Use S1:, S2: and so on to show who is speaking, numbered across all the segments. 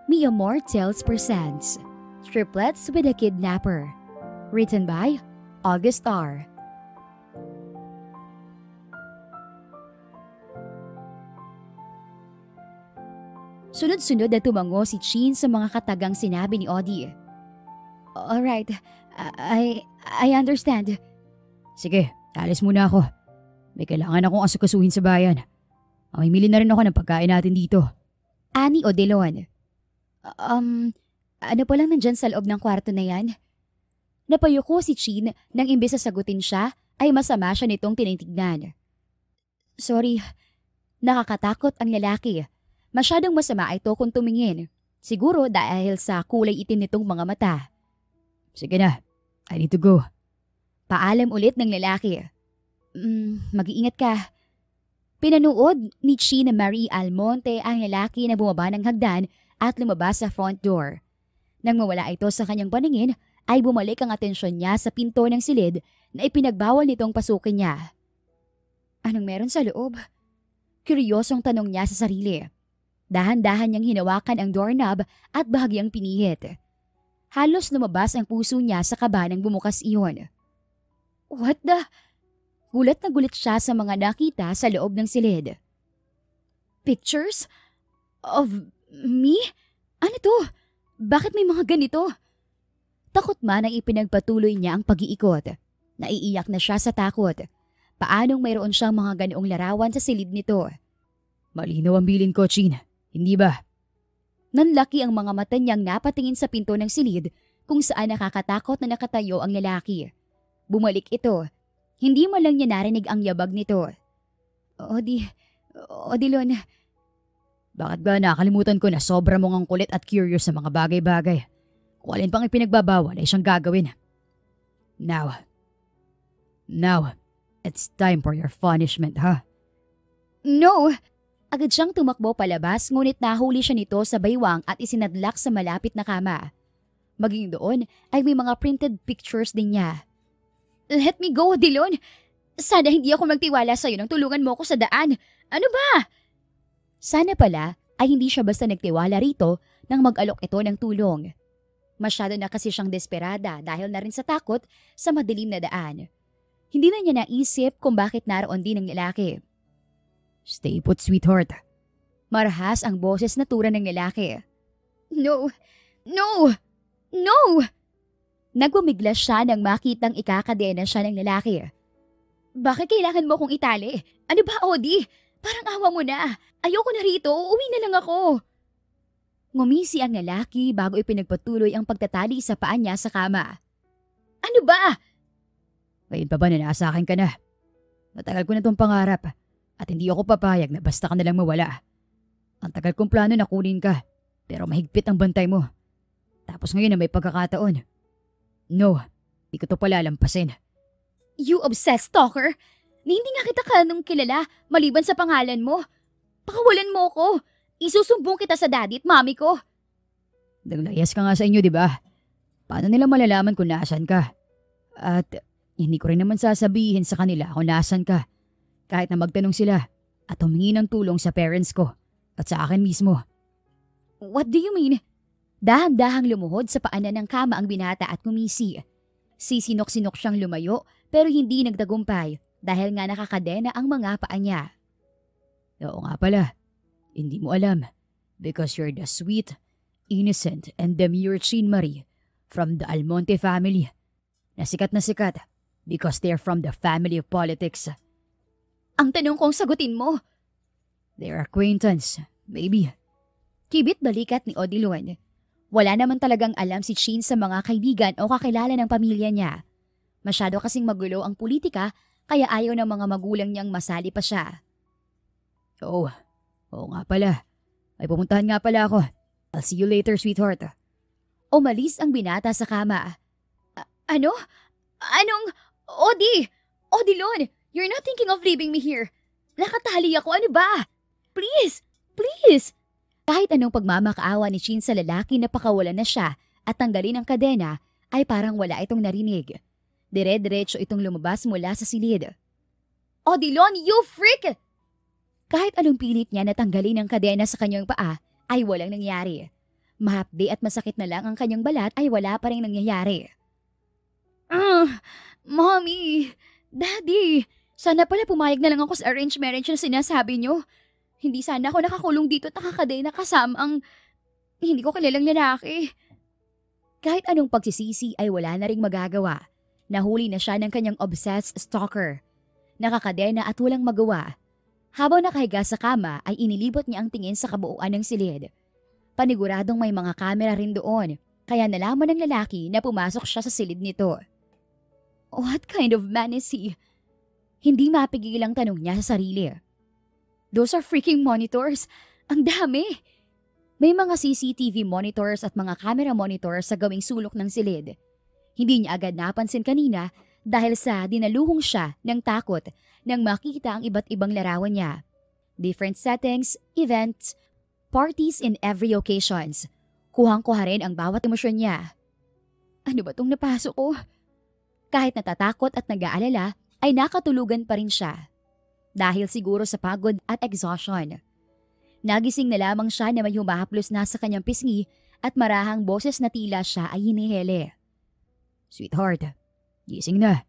S1: Mia Moore Tales presents Triplets with a Kidnapper. Written by August R. Sunod-sunod na tumango si Chin sa mga katagang sinabi ni Audie. Alright, I understand.
S2: Sige, alis muna ako. May kailangan akong asukasuhin sa bayan. Mamimili na rin ako ng pagkain natin dito.
S1: Ani Odelon. Ano pa lang nandyan sa loob ng kwarto na yan? Napayuko si Chin nang imbes na sagutin siya ay masama siya nitong tinitignan. Sorry, nakakatakot ang lalaki. Masyadong masama ito kung tumingin. Siguro dahil sa kulay itim nitong mga mata.
S2: Sige na, I need to go.
S1: Paalam ulit ng lalaki. Mag-iingat ka. Pinanood ni China Marie Almonte ang lalaki na bumaba ng hagdan at lumabas sa front door. Nang mawala ito sa kanyang paningin, ay bumalik ang atensyon niya sa pinto ng silid na ipinagbawal nitong pasukin niya. Anong meron sa loob? Kuryosong tanong niya sa sarili. Dahan-dahan niyang hinawakan ang doorknob at bahagyang pinihit. Halos lumabas ang puso niya sa kaba nang bumukas iyon. What the? Gulat na gulat siya sa mga nakita sa loob ng silid. Pictures? Of me? Ano to? Bakit may mga ganito? Takot man ang ipinagpatuloy niya ang pag-iikot. Naiiyak na siya sa takot. Paanong mayroon siyang mga ganoong larawan sa silid nito?
S2: Malinaw ang bilin ko, Chin. Hindi ba?
S1: Nanlaki ang mga mata niyang napatingin sa pinto ng silid kung saan nakakatakot na nakatayo ang lalaki. Bumalik ito. Hindi man lang niya narinig ang yabag nito. Odilon.
S2: Bakit ba nakalimutan ko na sobra mong ang kulit at curious sa mga bagay-bagay? Kung alin pang ipinagbabawal ay siyang gagawin. Now, it's time for your punishment, huh?
S1: No! Agad siyang tumakbo palabas ngunit nahuli siya nito sa baywang at isinadlak sa malapit na kama. Maging doon ay may mga printed pictures din niya. Let me go, Dilon! Sana hindi ako magtiwala sa'yo nang tulungan mo ako sa daan. Ano ba? Sana pala ay hindi siya basta nagtiwala rito nang mag-alok ito ng tulong. Masyado na kasi siyang desperada dahil na rin sa takot sa madilim na daan. Hindi na niya naisip kung bakit naroon din ang lalaki.
S2: Stay put, sweetheart.
S1: Marahas ang boses na tura ng lalaki. No! Nagumiglas siya nang makitang ikakadena siya ng lalaki. Bakit kailangan mo kong itali? Ano ba, Odi? Parang awa mo na. Ayoko na rito. Uuwi na lang ako. Ngumisi ang lalaki bago ipinagpatuloy ang pagtatali sa paa niya sa kama. Ano ba?
S2: Ngayon pa ba na nasa akin ka na? Matagal ko na itong pangarap. At hindi ako papayag na basta ka nalang mawala. Ang tagal kong plano na kunin ka, pero mahigpit ang bantay mo. Tapos ngayon na may pagkakataon. No, di ko to palalampasin.
S1: You obsessed stalker! Hindi nga kita kanong kilala maliban sa pangalan mo. Pakawalan mo ko. Isusumbong kita sa daddy at mami ko.
S2: Naglayas ka nga sa inyo, di ba? Paano nila malalaman kung nasan ka? At hindi ko rin naman sasabihin sa kanila kung nasan ka. Kahit na magtanong sila at humingi ng tulong sa parents ko at sa akin mismo.
S1: What do you mean? Dahan-dahang lumuhod sa paanan ng kama ang binata at kumisi. Sisinok-sinok siyang lumayo pero hindi nagtagumpay dahil nga nakakadena ang mga paa niya.
S2: Oo nga pala, hindi mo alam because you're the sweet, innocent and demure Chin Marie from the Almonte family. Na sikat because they're from the family of politics.
S1: Ang tanong kong sagutin mo.
S2: Their acquaintance, maybe.
S1: Kibit balikat ni Odilon. Wala naman talagang alam si Chin sa mga kaibigan o kakilala ng pamilya niya. Masyado kasing magulo ang politika kaya ayaw ng mga magulang niyang masali pa siya.
S2: Oo nga pala. May pumuntahan nga pala ako. I'll see you later, sweetheart.
S1: Umalis ang binata sa kama. Ano? Anong? Odilon! You're not thinking of leaving me here. Nakatali ako, ano ba? Please! Kahit anong pagmamakaawa ni Chin sa lalaki na pakawalan na siya at tanggalin ang kadena, ay parang wala itong narinig. Dire-diretso itong lumabas mula sa silid. Odilon, you freak! Kahit anong pilit niya na tanggalin ang kadena sa kanyang paa, ay walang nangyari. Mahapdi at masakit na lang ang kanyang balat ay wala pa rin nangyayari. Mommy! Daddy! Sana pala pumayag na lang ako sa arranged marriage na sinasabi nyo. Hindi sana ako nakakulong dito at nakakadena kasama ang hindi ko kilalang lalaki. Kahit anong pagsisisi ay wala na ring magagawa. Nahuli na siya ng kanyang obsessed stalker. Nakakadena at walang magawa. Habang nakahiga sa kama ay inilibot niya ang tingin sa kabuuan ng silid. Paniguradong may mga kamera rin doon, kaya nalaman ng lalaki na pumasok siya sa silid nito. What kind of man is he? Hindi mapigil ang tanong niya sa sarili. Those are freaking monitors. Ang dami! May mga CCTV monitors at mga camera monitors sa gawing sulok ng silid. Hindi niya agad napansin kanina dahil sa dinaluhong siya ng takot nang makita ang iba't ibang larawan niya. Different settings, events, parties in every occasions. Kuhang-kuha rin ang bawat emosyon niya. Ano ba tong napasok ko? Kahit natatakot at nag-aalala, ay nakatulugan pa rin siya. Dahil siguro sa pagod at exhaustion. Nagising na lamang siya na may humahaplos na sa kanyang pisngi at marahang boses na tila siya ay hinihele. Sweetheart, gising na.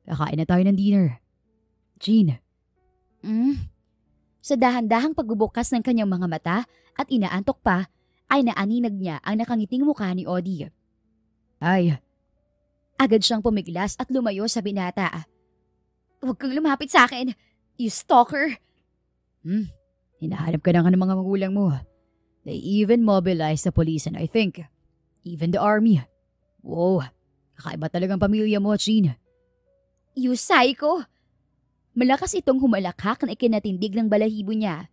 S1: Kakain na tayo ng dinner. Jean. Sa dahan-dahang pagbubukas ng kanyang mga mata at inaantok pa, ay naaninag niya ang nakangiting mukha ni Odie. Ay. Agad siyang pumiglas at lumayo sa binata. Huwag kang lumapit sa akin, you stalker. Hinahanap ka na ng mga magulang mo. They even mobilized the police and I think, even the army. Wow, kakaiba talagang pamilya mo, Jean. You psycho! Malakas itong humalakhak na ikinatindig ng balahibo niya.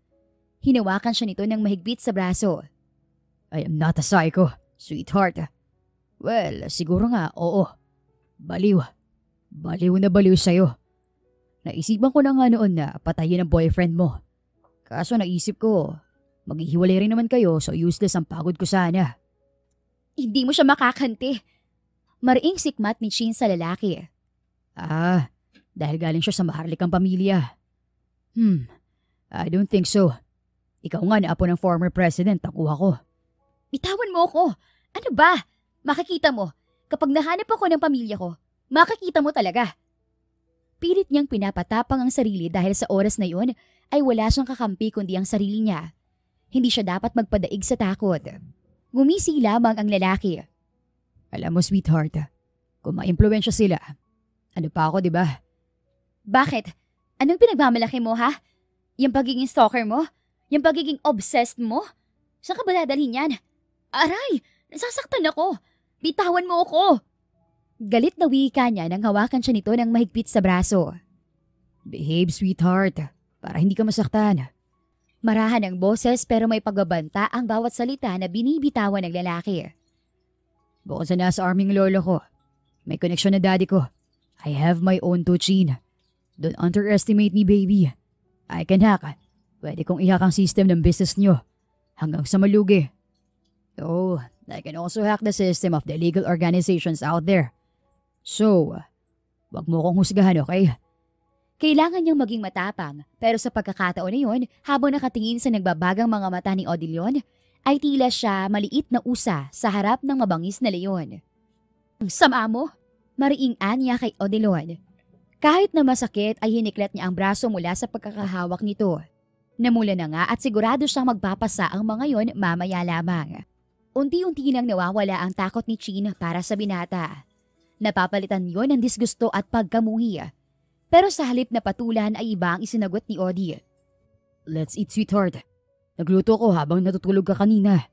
S1: Hinawakan siya nito ng mahigpit sa braso. I am not a psycho, sweetheart. Well, siguro nga, oo. Baliw. Baliw na baliw sa'yo. Naisipan ko na nga noon na patayin ang boyfriend mo. Kaso naisip ko, maghihiwalay rin naman kayo so useless ang pagod ko sana. Hindi mo siya makakanti. Mariing sikmat ni Jean sa lalaki. Dahil galing siya sa maharlikang pamilya. I don't think so. Ikaw nga na apo ng former president, takuha ko. Bitawan mo ako. Ano ba? Makikita mo, kapag nahanap ako ng pamilya ko, makikita mo talaga. Pilit niyang pinapatapang ang sarili dahil sa oras na yun ay wala siyang kakampi kundi ang sarili niya. Hindi siya dapat magpadaig sa takot. Ngumisi lamang ang lalaki. Alam mo, sweetheart, kung ma-impluwensya sila, ano pa ako, di ba? Bakit? Anong pinagmamalaki mo, ha? Yung pagiging stalker mo? Yung pagiging obsessed mo? Saan ka ba dadalhin yan? Aray! Nasasaktan ako! Bitawan mo ako! Galit na wika niya nang hawakan siya nito ng mahigpit sa braso. Behave, sweetheart, para hindi ka masaktan. Marahan ang boses pero may pagbabanta ang bawat salita na binibitawan ng lalaki. Bukod sa nasa arming lolo ko, may koneksyon na daddy ko. I have my own Jean. Don't underestimate me, baby. I can hack. Pwede kong i-hack ang system ng business nyo hanggang sa malugi. Oh, I can also hack the system of the illegal organizations out there. So, wag mo kong husgahan, okay? Kailangan niyang maging matapang, pero sa pagkakataon na yun, habang nakatingin sa nagbabagang mga mata ni Odilon, ay tila siya maliit na usa sa harap ng mabangis na leon. Ang sama mo? Mariing-an niya kay Odilon. Kahit na masakit ay hiniklat niya ang braso mula sa pagkakahawak nito. Namula na nga at sigurado siyang magpapasa ang mga yon mamaya lamang. Unti-unti nang nawawala ang takot ni Chin para sa binata. Napapalitan yon ng disgusto at pagkamuhi. Pero sa halip na patulan ay iba ang isinagot ni Odie. Let's eat, sweetheart. Nagluto ko habang natutulog ka kanina.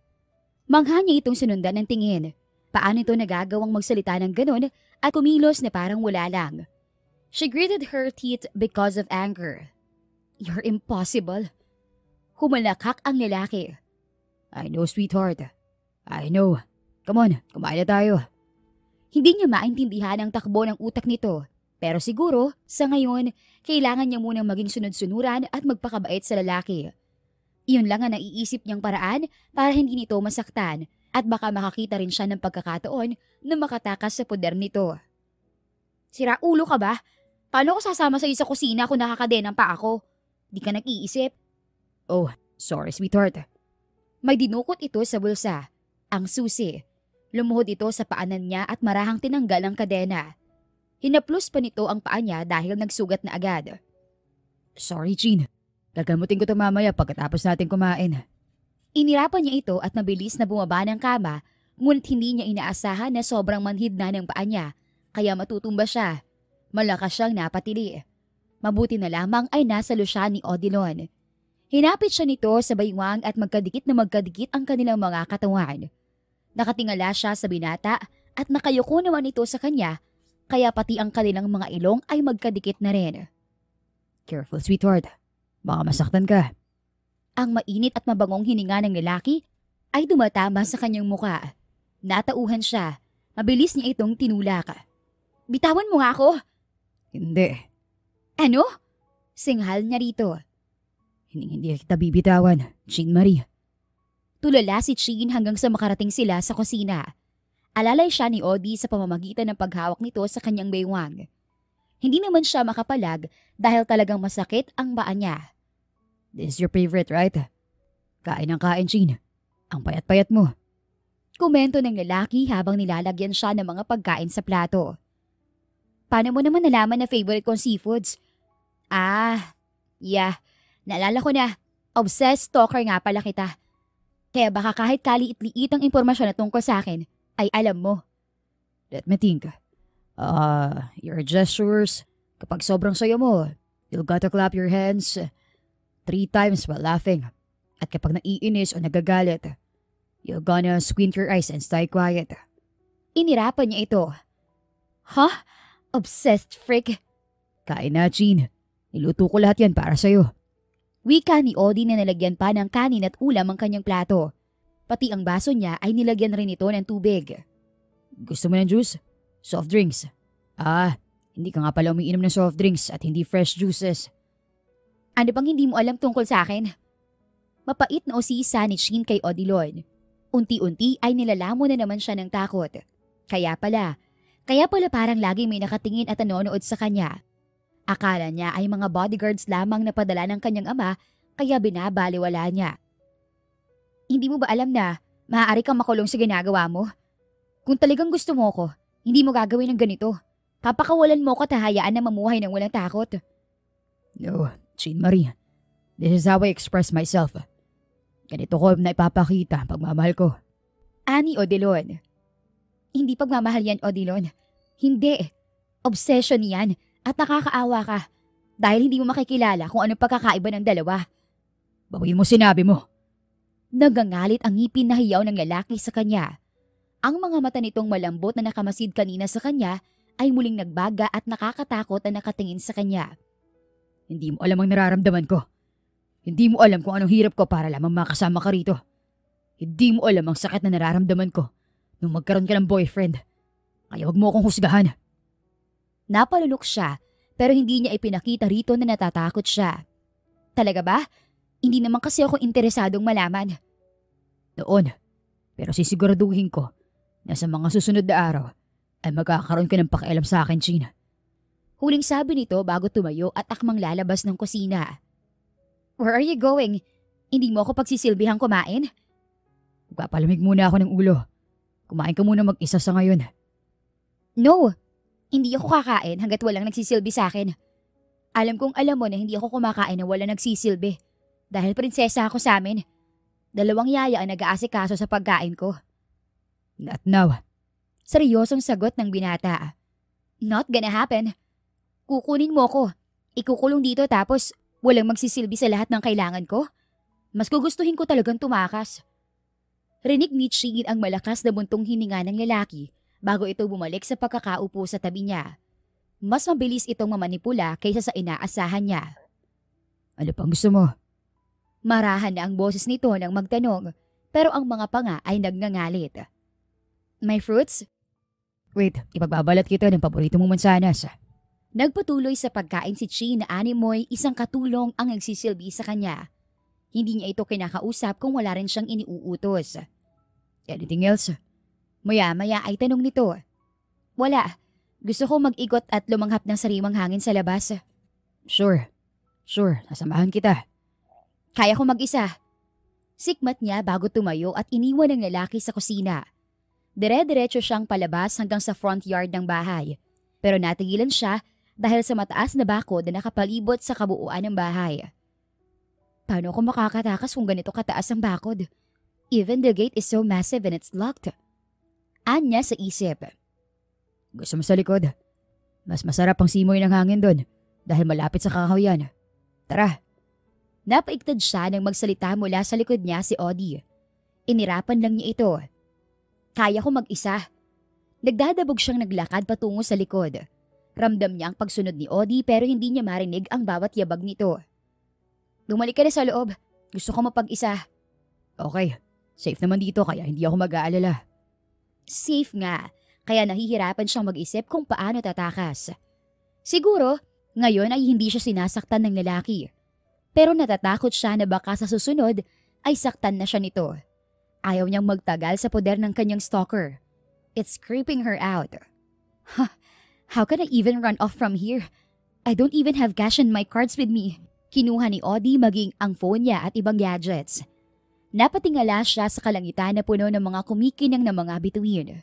S1: Mangha niya itong sinundan ng tingin. Paano ito nagagawang magsalita ng ganon at kumilos na parang wala lang. She gritted her teeth because of anger. You're impossible. Humalakak ang lalaki. I know, sweetheart. I know. Come on, kumain na tayo. Hindi niya maintindihan ang takbo ng utak nito. Pero siguro, sa ngayon, kailangan niya munang maging sunod-sunuran at magpakabait sa lalaki. Iyon lang ang naiisip niyang paraan para hindi nito masaktan at baka makakita rin siya ng pagkakataon na makatakas sa poder nito. Sira ulo ka ba? Paano ko sasama sa'yo sa kusina kung nakakadenang pa ako? Di ka nag-iisip? Oh, sorry sweetheart. May dinukot ito sa bulsa. Ang susi. Lumuhod ito sa paanan niya at marahang tinanggal ang kadena. Hinaplos pa nito ang paa niya dahil nagsugat na agad.
S2: Sorry, Jean. Gagamutin ko ito mamaya pagkatapos natin kumain.
S1: Inirapan niya ito at mabilis na bumaba ng kama, ngunit hindi niya inaasahan na sobrang manhid na ng paa niya, kaya matutumba siya. Malakas siyang napatili. Mabuti na lamang ay nasa lusya ni Odilon. Hinapit siya nito sa baywang at magkadikit na magkadikit ang kanilang mga katawan. Nakatingala siya sa binata at nakayuko naman ito sa kanya, kaya pati ang kanilang mga ilong ay magkadikit na rin.
S2: Careful, sweetheart. Baka masaktan ka.
S1: Ang mainit at mabangong hininga ng lalaki ay dumatama sa kanyang muka. Natauhan siya. Mabilis niya itong tinulak. Bitawan mo nga ako!
S2: Hindi.
S1: Ano? Singhal niya rito.
S2: Hindi kita bibitawan, Jean Marie.
S1: Tulala si Jean hanggang sa makarating sila sa kusina. Alalay siya ni Odi sa pamamagitan ng paghawak nito sa kanyang baywang. Hindi naman siya makapalag dahil talagang masakit ang paa niya.
S2: This is your favorite, right? Kain ng kain, Jean. Ang payat-payat mo.
S1: Komento ng lalaki habang nilalagyan siya ng mga pagkain sa plato. Paano mo naman nalaman na favorite kong seafoods? Yeah. Naalala ko na. Obsessed stalker nga pala kita. Kaya baka kahit kaliit-liit ang impormasyon na tungkol sa akin, ay alam mo.
S2: Let me think. Your gestures. Kapag sobrang sayo mo, you'll gotta clap your hands 3 times while laughing. At kapag naiinis o nagagalit, you're gonna squint your eyes and stay quiet.
S1: Inirapan niya ito. Huh? Obsessed freak?
S2: Kain na, Jean. Niluto ko lahat yan para sa'yo.
S1: Wika ni Odi na nilagyan pa ng kanin at ulam ang kanyang plato. Pati ang baso niya ay nilagyan rin ito ng tubig.
S2: Gusto mo ng juice? Soft drinks? Hindi ka nga pala umiinom ng soft drinks at hindi fresh juices.
S1: Ano bang hindi mo alam tungkol sa akin? Mapait na usisa ni Jean kay Odilon. Unti-unti ay nilalamo na naman siya ng takot. Kaya pala parang laging may nakatingin at nanonood sa kanya. Akala niya ay mga bodyguards lamang na padala ng kanyang ama, kaya binabaliwala niya. Hindi mo ba alam na maaari kang makulong sa ginagawa mo? Kung talagang gusto mo ko, hindi mo gagawin ng ganito. Papakawalan mo ko at hahayaan na mamuhay ng walang takot.
S2: No, Jean Marie. This is how I express myself. Ganito ko na ipapakita pagmamahal ko.
S1: Ani Odilon. Hindi pagmamahal yan, Odilon. Hindi. Obsession yan at nakakaawa ka dahil hindi mo makikilala kung anong pagkakaiba ng dalawa.
S2: Bawiin mo sinabi mo.
S1: Nagangalit ang ngipin na hiyaw ng lalaki sa kanya. Ang mga mata nitong malambot na nakamasid kanina sa kanya ay muling nagbaga at nakakatakot na nakatingin sa kanya.
S2: Hindi mo alam ang nararamdaman ko. Hindi mo alam kung anong hirap ko para lamang makasama ka rito. Hindi mo alam ang sakit na nararamdaman ko nung magkaroon ka ng boyfriend. Kaya wag mo akong husgahan.
S1: Napalunok siya pero hindi niya ipinakita rito na natatakot siya. Talaga ba? Hindi naman kasi ako interesadong malaman.
S2: Noon, pero sisiguraduhin ko na sa mga susunod na araw ay magkakaroon ka ng pakialam sa akin, Jean.
S1: Huling sabi nito bago tumayo at akmang lalabas ng kusina. Where are you going? Hindi mo ako pagsisilbihang kumain?
S2: Magpapalamig muna ako ng ulo. Kumain ka muna mag-isa sa ngayon.
S1: No, hindi ako kakain hanggat walang nagsisilbi sa akin. Alam kong alam mo na hindi ako kumakain na walang nagsisilbi. Dahil prinsesa ako sa amin. 2 yaya ang nag-aasikaso sa pagkain ko.
S2: Not now.
S1: Seryosong sagot ng binata. Not gonna happen. Kukunin mo ko. Ikukulong dito tapos walang magsisilbi sa lahat ng kailangan ko. Mas gugustuhin ko talagang tumakas. Rinig ni Jean ang malakas na buntong hininga ng lalaki bago ito bumalik sa pagkakaupo sa tabi niya. Mas mabilis itong mamanipula kaysa sa inaasahan niya.
S2: Ano pang gusto mo?
S1: Marahan na ang boses nito nang magtanong pero ang mga panga ay nagngangalit. My fruits?
S2: Wait, ipagbabalat kita ng paborito mong mansanas.
S1: Nagpatuloy sa pagkain si Jean na animoy isang katulong ang nagsisilbi sa kanya. Hindi niya ito kinakausap kung wala rin siyang iniuutos.
S2: Anything else?
S1: Maya-maya ay tanong nito. Wala. Gusto ko mag-ikot at lumanghap ng sariwang hangin sa labas.
S2: Sure. Sasamahan kita.
S1: Kaya ko mag-isa. Sikmat niya bago tumayo at iniwan ng lalaki sa kusina. Dire-diretso siyang palabas hanggang sa front yard ng bahay. Pero natigilan siya dahil sa mataas na bakod na nakapalibot sa kabuuan ng bahay. Paano ako makakatakas kung ganito kataas ang bakod? Even the gate is so massive and it's locked. Anya sa isip.
S2: Gusto mo sa likod? Mas masarap ang simoy ng hangin doon dahil malapit sa kakahuyan. Tara.
S1: Napaiktad siya nang magsalita mula sa likod niya si Audie. Inirapan lang niya ito. Kaya ko mag-isa. Nagdadabog siyang naglakad patungo sa likod. Ramdam niya ang pagsunod ni Audie pero hindi niya marinig ang bawat yabag nito. Bumalik ka na sa loob. Gusto ko mapag-isa.
S2: Okay. Safe naman dito kaya hindi ako mag-aalala.
S1: Safe nga. Kaya nahihirapan siyang mag-isip kung paano tatakas. Siguro, ngayon ay hindi siya sinasaktan ng lalaki. Pero natatakot siya na baka sa susunod ay saktan na siya nito. Ayaw niyang magtagal sa poder ng kanyang stalker. It's creeping her out. How can I even run off from here? I don't even have cash in my cards with me. Kinuha ni Audie maging ang phone niya at ibang gadgets. Napatingala siya sa kalangitan na puno ng mga kumikinang na mga bituin.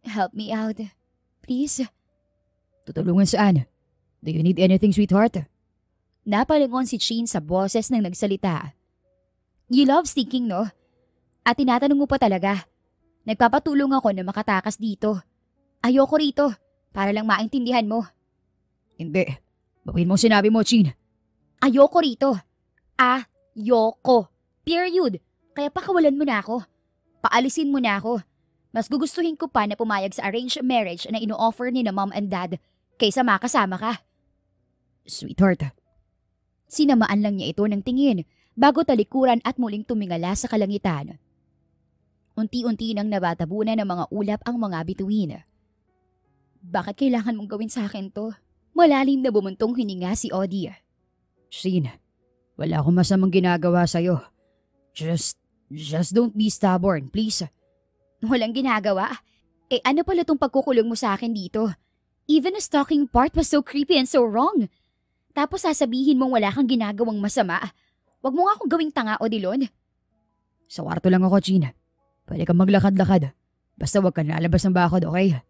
S1: Help me out. Please.
S2: Tutulungan saan? Do you need anything, sweetheart?
S1: Napalingon si Chin sa boses ng nagsalita. You love sneaking, no? At tinatanong mo pa talaga. Nagpapatulong ako na makatakas dito. Ayoko rito, para lang maintindihan mo.
S2: Hindi. Bawiin mo sinabi mo, Chin.
S1: Ayoko rito. Ayoko. Period. Kaya pakawalan mo na ako. Paalisin mo na ako. Mas gugustuhin ko pa na pumayag sa arranged marriage na ino-offer ni na mom and dad kaysa makasama ka.
S2: Sweetheart.
S1: Sinamaan lang niya ito ng tingin bago talikuran at muling tumingala sa kalangitan. Unti-unti nang nabatabunan ng mga ulap ang mga bituin. Bakit kailangan mong gawin sa akin to? Malalim na bumuntong hininga si Audie.
S2: Shin, wala akong masamang ginagawa sa'yo. Just don't be stubborn, please.
S1: Walang ginagawa? Ano pala tong pagkukulong mo sa akin dito? Even the stalking part was so creepy and so wrong. Tapos sasabihin mong wala kang ginagawang masama. Wag mo nga akong gawing tanga, Odilon.
S2: Sa kwarto lang ako, Chin. Pwede kang maglakad-lakad. Basta wag kang lalabas ng bakod, okay?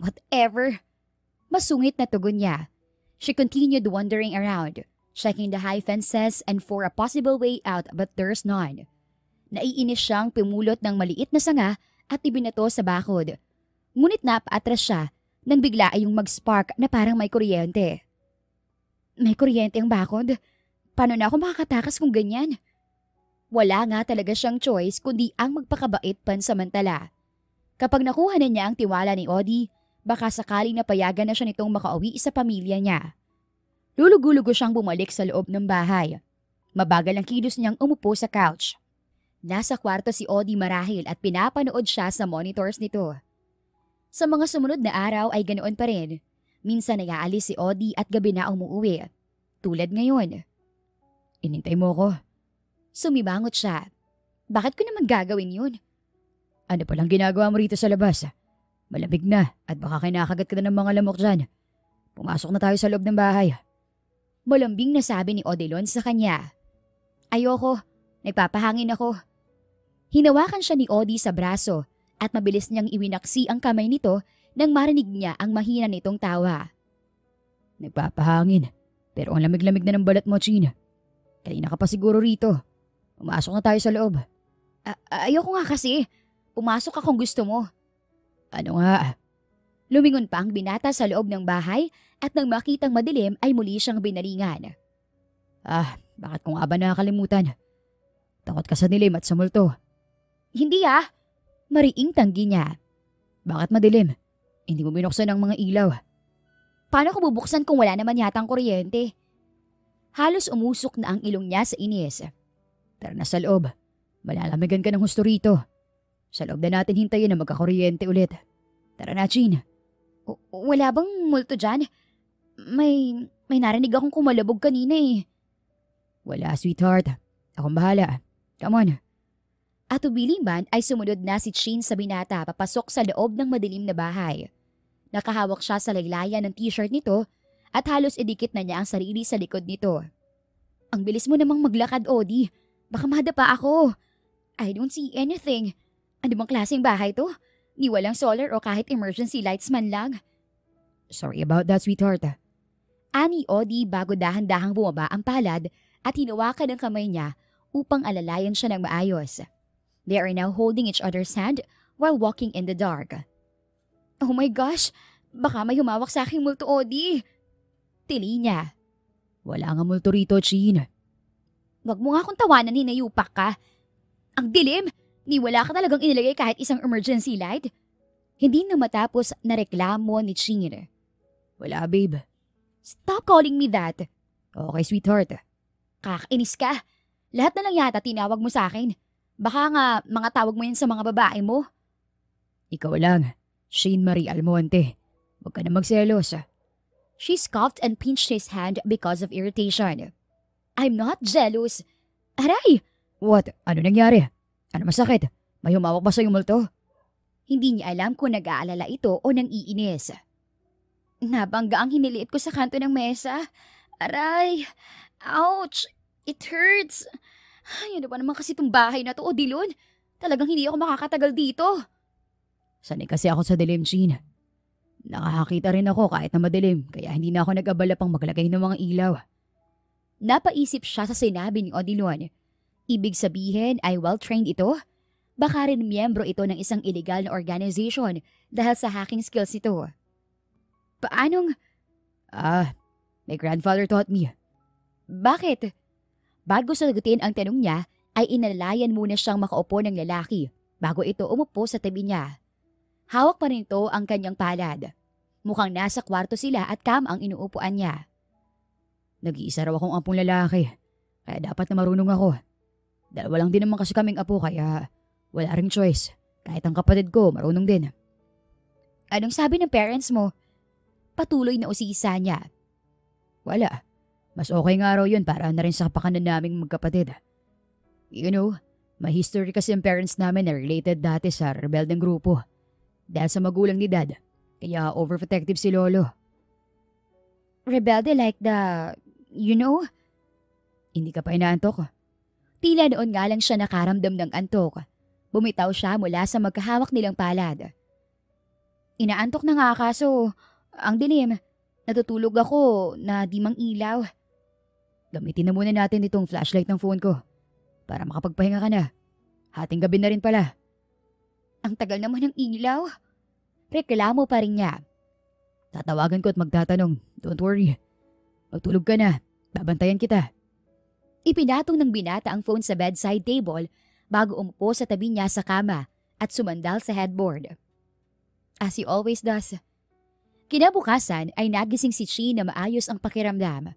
S1: Whatever. Masungit na tugon niya. She continued wandering around, checking the high fences and for a possible way out but there's none. Naiinis siyang pumulot ng maliit na sanga at ibinato sa bakod. Ngunit napaatras siya nang bigla ay yung mag-spark na parang may kuryente. May kuryente ang bakod? Paano na ako makakatakas kung ganyan? Wala nga talaga siyang choice kundi ang magpakabait pansamantala. Kapag nakuha na niya ang tiwala ni Audie, baka sakaling napayagan na siya nitong makauwi sa pamilya niya. Lulugulugo siyang bumalik sa loob ng bahay. Mabagal ang kilos niyang umupo sa couch. Nasa kwarto si Audie marahil at pinapanood siya sa monitors nito. Sa mga sumunod na araw ay ganoon pa rin. Minsan nag-aalis si Audie at gabi na umuwi. Tulad ngayon.
S2: Inintay mo ko.
S1: Sumibangot siya. Bakit ko naman gagawin yun?
S2: Ano palang ginagawa mo rito sa labas? Malamig na at baka kinakagat ka na ng mga lamok dyan. Pumasok na tayo sa loob ng bahay.
S1: Malambing na sabi ni Odilon sa kanya. Ayoko. Nagpapahangin ako. Hinawakan siya ni Audie sa braso at mabilis niyang iwinaksi ang kamay nito nang marinig niya ang mahina nitong tawa.
S2: Nagpapahangin, pero ang lamig-lamig na ng balat mo, Chin. Kanina ka pa siguro rito. Pumasok na tayo sa loob.
S1: Ayoko nga kasi. Pumasok ka kung gusto mo.
S2: Ano nga?
S1: Lumingon pa ang binata sa loob ng bahay at nang makitang madilim ay muli siyang binalingan.
S2: Bakit ko nga ba nakakalimutan? Takot ka sa dilim at sa multo.
S1: Hindi Mariing tanggi niya.
S2: Bakit madilim? Hindi mo binuksan ang mga ilaw.
S1: Paano ko bubuksan kung wala naman yatang kuryente? Halos umusok na ang ilong niya sa inis.
S2: Tara na sa loob. Malalamigan ka ng husto rito. Sa loob na natin hintayin na magkakuryente ulit. Tara na, Chin.
S1: Wala bang multo dyan? May narinig akong kumalabog kanina eh.
S2: Wala, sweetheart. Akong bahala. Come on.
S1: At ubiling man ay sumunod na si Chin sa binata papasok sa loob ng madilim na bahay. Nakahawak siya sa laylayan ng t-shirt nito at halos idikit na niya ang sarili sa likod nito. Ang bilis mo namang maglakad, Audie. Baka madapa ako. I don't see anything. Ano bang klaseng bahay to? Ni walang solar o kahit emergency lights man lang.
S2: Sorry about that, sweetheart.
S1: Ani Odi bago dahan-dahang bumaba ang palad at hinawakan ang kamay niya upang alalayan siya ng maayos. They are now holding each other's hand while walking in the dark. Oh my gosh! Baka may humawak sa aking multo, Odi. Tili niya.
S2: Wala nga multo rito, Chin.
S1: Wag mo nga akong tawanan, hinayupak ka. Ang dilim! Ni wala ka talagang inilagay kahit isang emergency light? Hindi na matapos na reklamo ni Chin.
S2: Wala, babe.
S1: Stop calling me that.
S2: Okay, sweetheart.
S1: Kakainis ka. Lahat na lang yata tinawag mo sa akin. Baka nga mga tawag mo yan sa mga babae mo.
S2: Ikaw lang, Shane Marie Almonte. Huwag ka na magselos.
S1: She scoffed and pinched his hand because of irritation. I'm not jealous. Aray!
S2: What? Ano nangyari? Ano masakit? May humawak ba sa'yo multo?
S1: Hindi niya alam kung nag-aalala ito o nang iinis. Nabangga ang hiniliit ko sa kanto ng mesa. Aray! Ouch! It hurts! Ay, ano ba naman kasi itong bahay na to, Odilon? Talagang hindi ako makakatagal dito.
S2: Sanay kasi ako sa dilim, Chin. Nakakakita rin ako kahit na madilim, kaya hindi na ako nag-abala pang maglagay ng mga ilaw.
S1: Napaisip siya sa sinabi ni Odilon. Ibig sabihin ay well-trained ito? Baka rin miyembro ito ng isang illegal na organization dahil sa hacking skills ito. Paanong?
S2: My grandfather taught me.
S1: Bakit? Bago sagutin ang tanong niya, ay inalalayan muna siyang makaupo ng lalaki bago ito umupo sa tabi niya. Hawak pa rin ito ang kanyang palad. Mukhang nasa kwarto sila at ang inuupuan niya.
S2: Nag-iisa raw akong ampong lalaki, kaya dapat na marunong ako. Dalawa lang din naman kasi kaming apo kaya wala ring choice. Kahit ang kapatid ko marunong din.
S1: Anong sabi ng parents mo? Patuloy na usisa niya.
S2: Wala. Mas okay nga raw yun para na rin sa kapakanan naming magkapatid. You know, may history kasi ang parents namin na related dati sa rebeldeng grupo. Dahil sa magulang ni Dad. Kaya overprotective si Lolo.
S1: Rebelde like the, you know?
S2: Hindi ka pa inaantok?
S1: Tila noon nga lang siya nakaramdam ng antok. Bumitaw siya mula sa magkahawak nilang palad. Inaantok na nga kaso, ang dilim. Natutulog ako na di mang ilaw.
S2: Gamitin na muna natin itong flashlight ng phone ko para makapagpahinga ka na. Hating gabi na rin pala.
S1: Ang tagal naman ng ilaw. Reklamo pa rin niya.
S2: Tatawagan ko at magtatanong. Don't worry. Magtulog ka na. Babantayan kita.
S1: Ipinatong ng binata ang phone sa bedside table bago umupo sa tabi niya sa kama at sumandal sa headboard. As he always does. Kinabukasan ay nagising si Chi na maayos ang pakiramdam.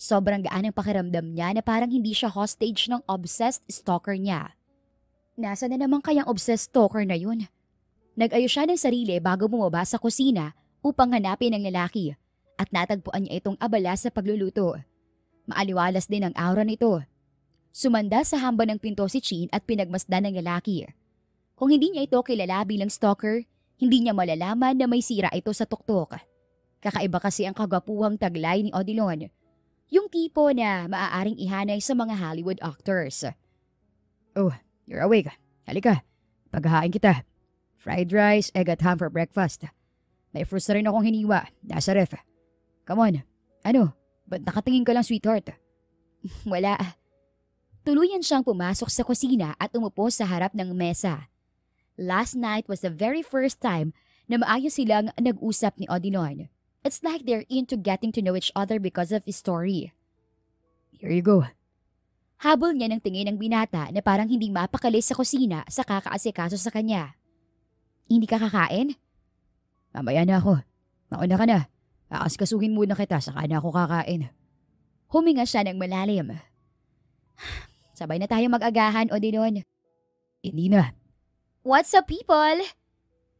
S1: Sobrang gaan ang pakiramdam niya na parang hindi siya hostage ng obsessed stalker niya. Nasa na naman kayang obsessed stalker na yun? Nag-ayos siya ng sarili bago bumaba sa kusina upang hanapin ang lalaki at natagpuan niya itong abala sa pagluluto. Maaliwalas din ang aura nito. Sumanda sa hamba ng pinto si Chin at pinagmasdan ng lalaki. Kung hindi niya ito kilala bilang stalker, hindi niya malalaman na may sira ito sa tuktok. Kakaiba kasi ang kagwapuhang taglay ni Odilon. Yung tipo na maaaring ihanay sa mga Hollywood actors.
S2: Oh, you're awake. Halika, paghahain kita. Fried rice, egg at ham for breakfast. May fruits na rin akong hiniwa. Nasa ref. Come on. Ano? Ba't nakatingin ka lang, sweetheart?
S1: Wala. Tuluyan siyang pumasok sa kusina at umupo sa harap ng mesa. Last night was the very first time na maayos silang nag-usap ni Odilon. It's like they're into getting to know each other because of his story.
S2: Here you go.
S1: Habol niya ng tingin ng binata na parang hindi mapakali sa kusina sa kakaasikaso sa kanya. Hindi ka kakain?
S2: Mamaya na ako. Mauna ka na. Aaskasuhin muna kita, saka na ako kakain.
S1: Huminga siya ng malalim. Sabay na tayo mag-agahan, Odilon.
S2: Hindi na.
S1: What's up, people?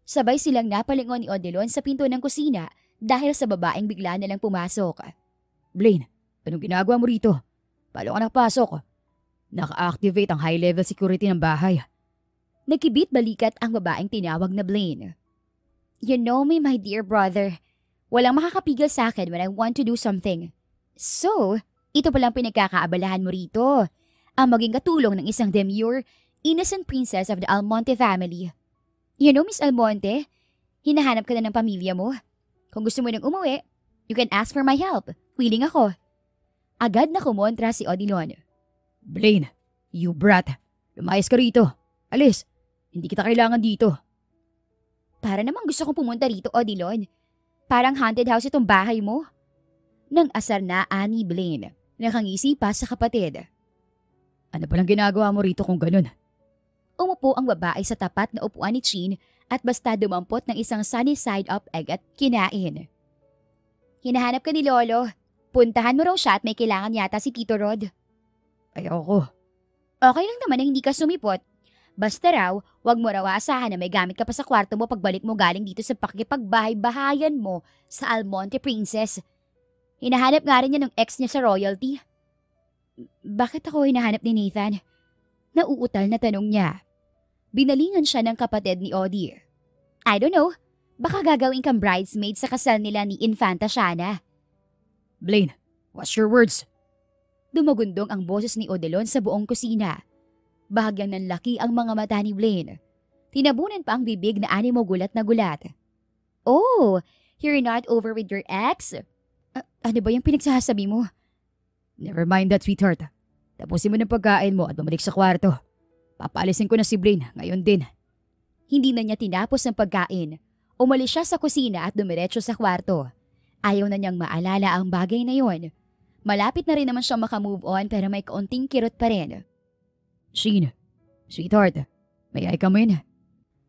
S1: Sabay silang napalingon ni Odilon sa pinto ng kusina dahil sa babaeng bigla na lang pumasok.
S2: Blaine, anong ginagawa mo rito? Paano ka nakapasok? Naka-activate ang high-level security ng bahay.
S1: Nagkibit balikat ang babaeng tinawag na Blaine. You know me, my dear brother. Walang makakapigil sa akin when I want to do something. So, ito palang pinagkakaabalahan mo rito. ang maging katulong ng isang demure, innocent princess of the Almonte family. You know, Miss Almonte, hinahanap ka na ng pamilya mo. Kung gusto mo nang umuwi, you can ask for my help. Willing ako. Agad na kumontra si Odilon.
S2: Blaine, you brat. Lumayas ka rito. Alis. Hindi kita kailangan dito.
S1: Para namang gusto kong pumunta rito, Odilon. Parang haunted house itong bahay mo. Nang asar na ani Blaine, nakangisi pa sa kapatid.
S2: Ano palang ginagawa mo rito kung ganun?
S1: Umupo ang babae sa tapat na upuan ni Chin at basta dumampot ng isang sunny side up egg at kinain. Hinahanap ka ni Lolo. Puntahan mo raw siya at may kailangan yata si Tito Rod.
S2: Ayoko.
S1: Okay lang naman na hindi ka sumipot. Basta raw, wag mo raw aasahan na may gamit ka pa sa kwarto mo pagbalik mo galing dito sa pakikipagbahay-bahayan mo sa Almonte Princess. Hinahanap nga rin niya ng ex niya sa royalty. Bakit ako hinahanap ni Nathan? Nauutal na tanong niya. Binalingan siya ng kapatid ni Odie. I don't know. Baka gagawin kang bridesmaid sa kasal nila ni Infanta Shana.
S2: Blaine, watch your words.
S1: Dumagundong ang boses ni Odilon sa buong kusina. Bahagyang nanlaki ang mga mata ni Blaine. Tinabunan pa ang bibig na animo gulat na gulat. Oh, you're not over with your ex? Ano ba yung pinagsasabi mo?
S2: Never mind that, sweetheart. Tapusin mo ng pagkain mo at bumalik sa kwarto. Papaalisin ko na si Blaine ngayon din.
S1: Hindi na niya tinapos ang pagkain. Umalis siya sa kusina at dumiretso sa kwarto. Ayaw na niyang maalala ang bagay na yon. Malapit na rin naman siyang makamove on pero may kaunting kirot pa rin.
S2: Sheen, sweetheart, may I come in?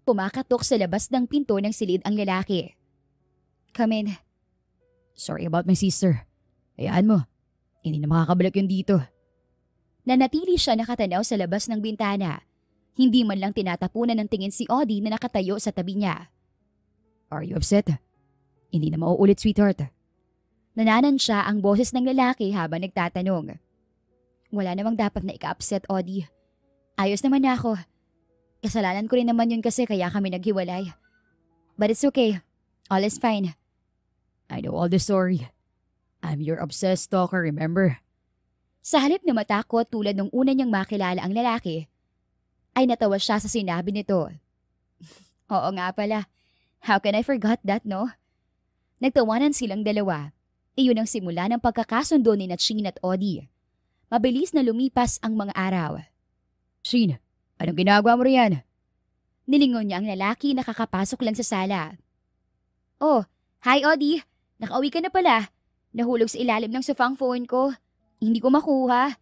S1: Pumakatok sa labas ng pinto ng silid ang lalaki. Come in.
S2: Sorry about my sister. Hayaan mo, hindi na makakabalik yun dito.
S1: Nanatili siya nakatanaw sa labas ng bintana. Hindi man lang tinatapunan ng tingin si Odie na nakatayo sa tabi niya.
S2: Are you upset? Hindi na mauulit, sweetheart.
S1: Nananan siya ang boses ng lalaki habang nagtatanong. Wala namang dapat na ika-upset, Odie. Ayos naman na ako. Kasalanan ko rin naman yun kasi kaya kami naghiwalay. But it's okay. All is fine.
S2: I know all the story. I'm your obsessed stalker, remember?
S1: Sa halip na matakot tulad nung una niyang makilala ang lalaki, ay natawa siya sa sinabi nito. Oo nga pala. How can I forgot that, no? Nagtawanan silang dalawa. Iyon ang simula ng pagkakasundo ni Chin at Odie. Mabilis na lumipas ang mga araw.
S2: Sheen, anong ginagawa mo riyan?
S1: Nilingon niya ang lalaki na kakapasok lang sa sala. Oh, hi Odie. Nakauwi ka na pala. Nahulog sa ilalim ng sofa ang phone ko. Hindi ko makuha.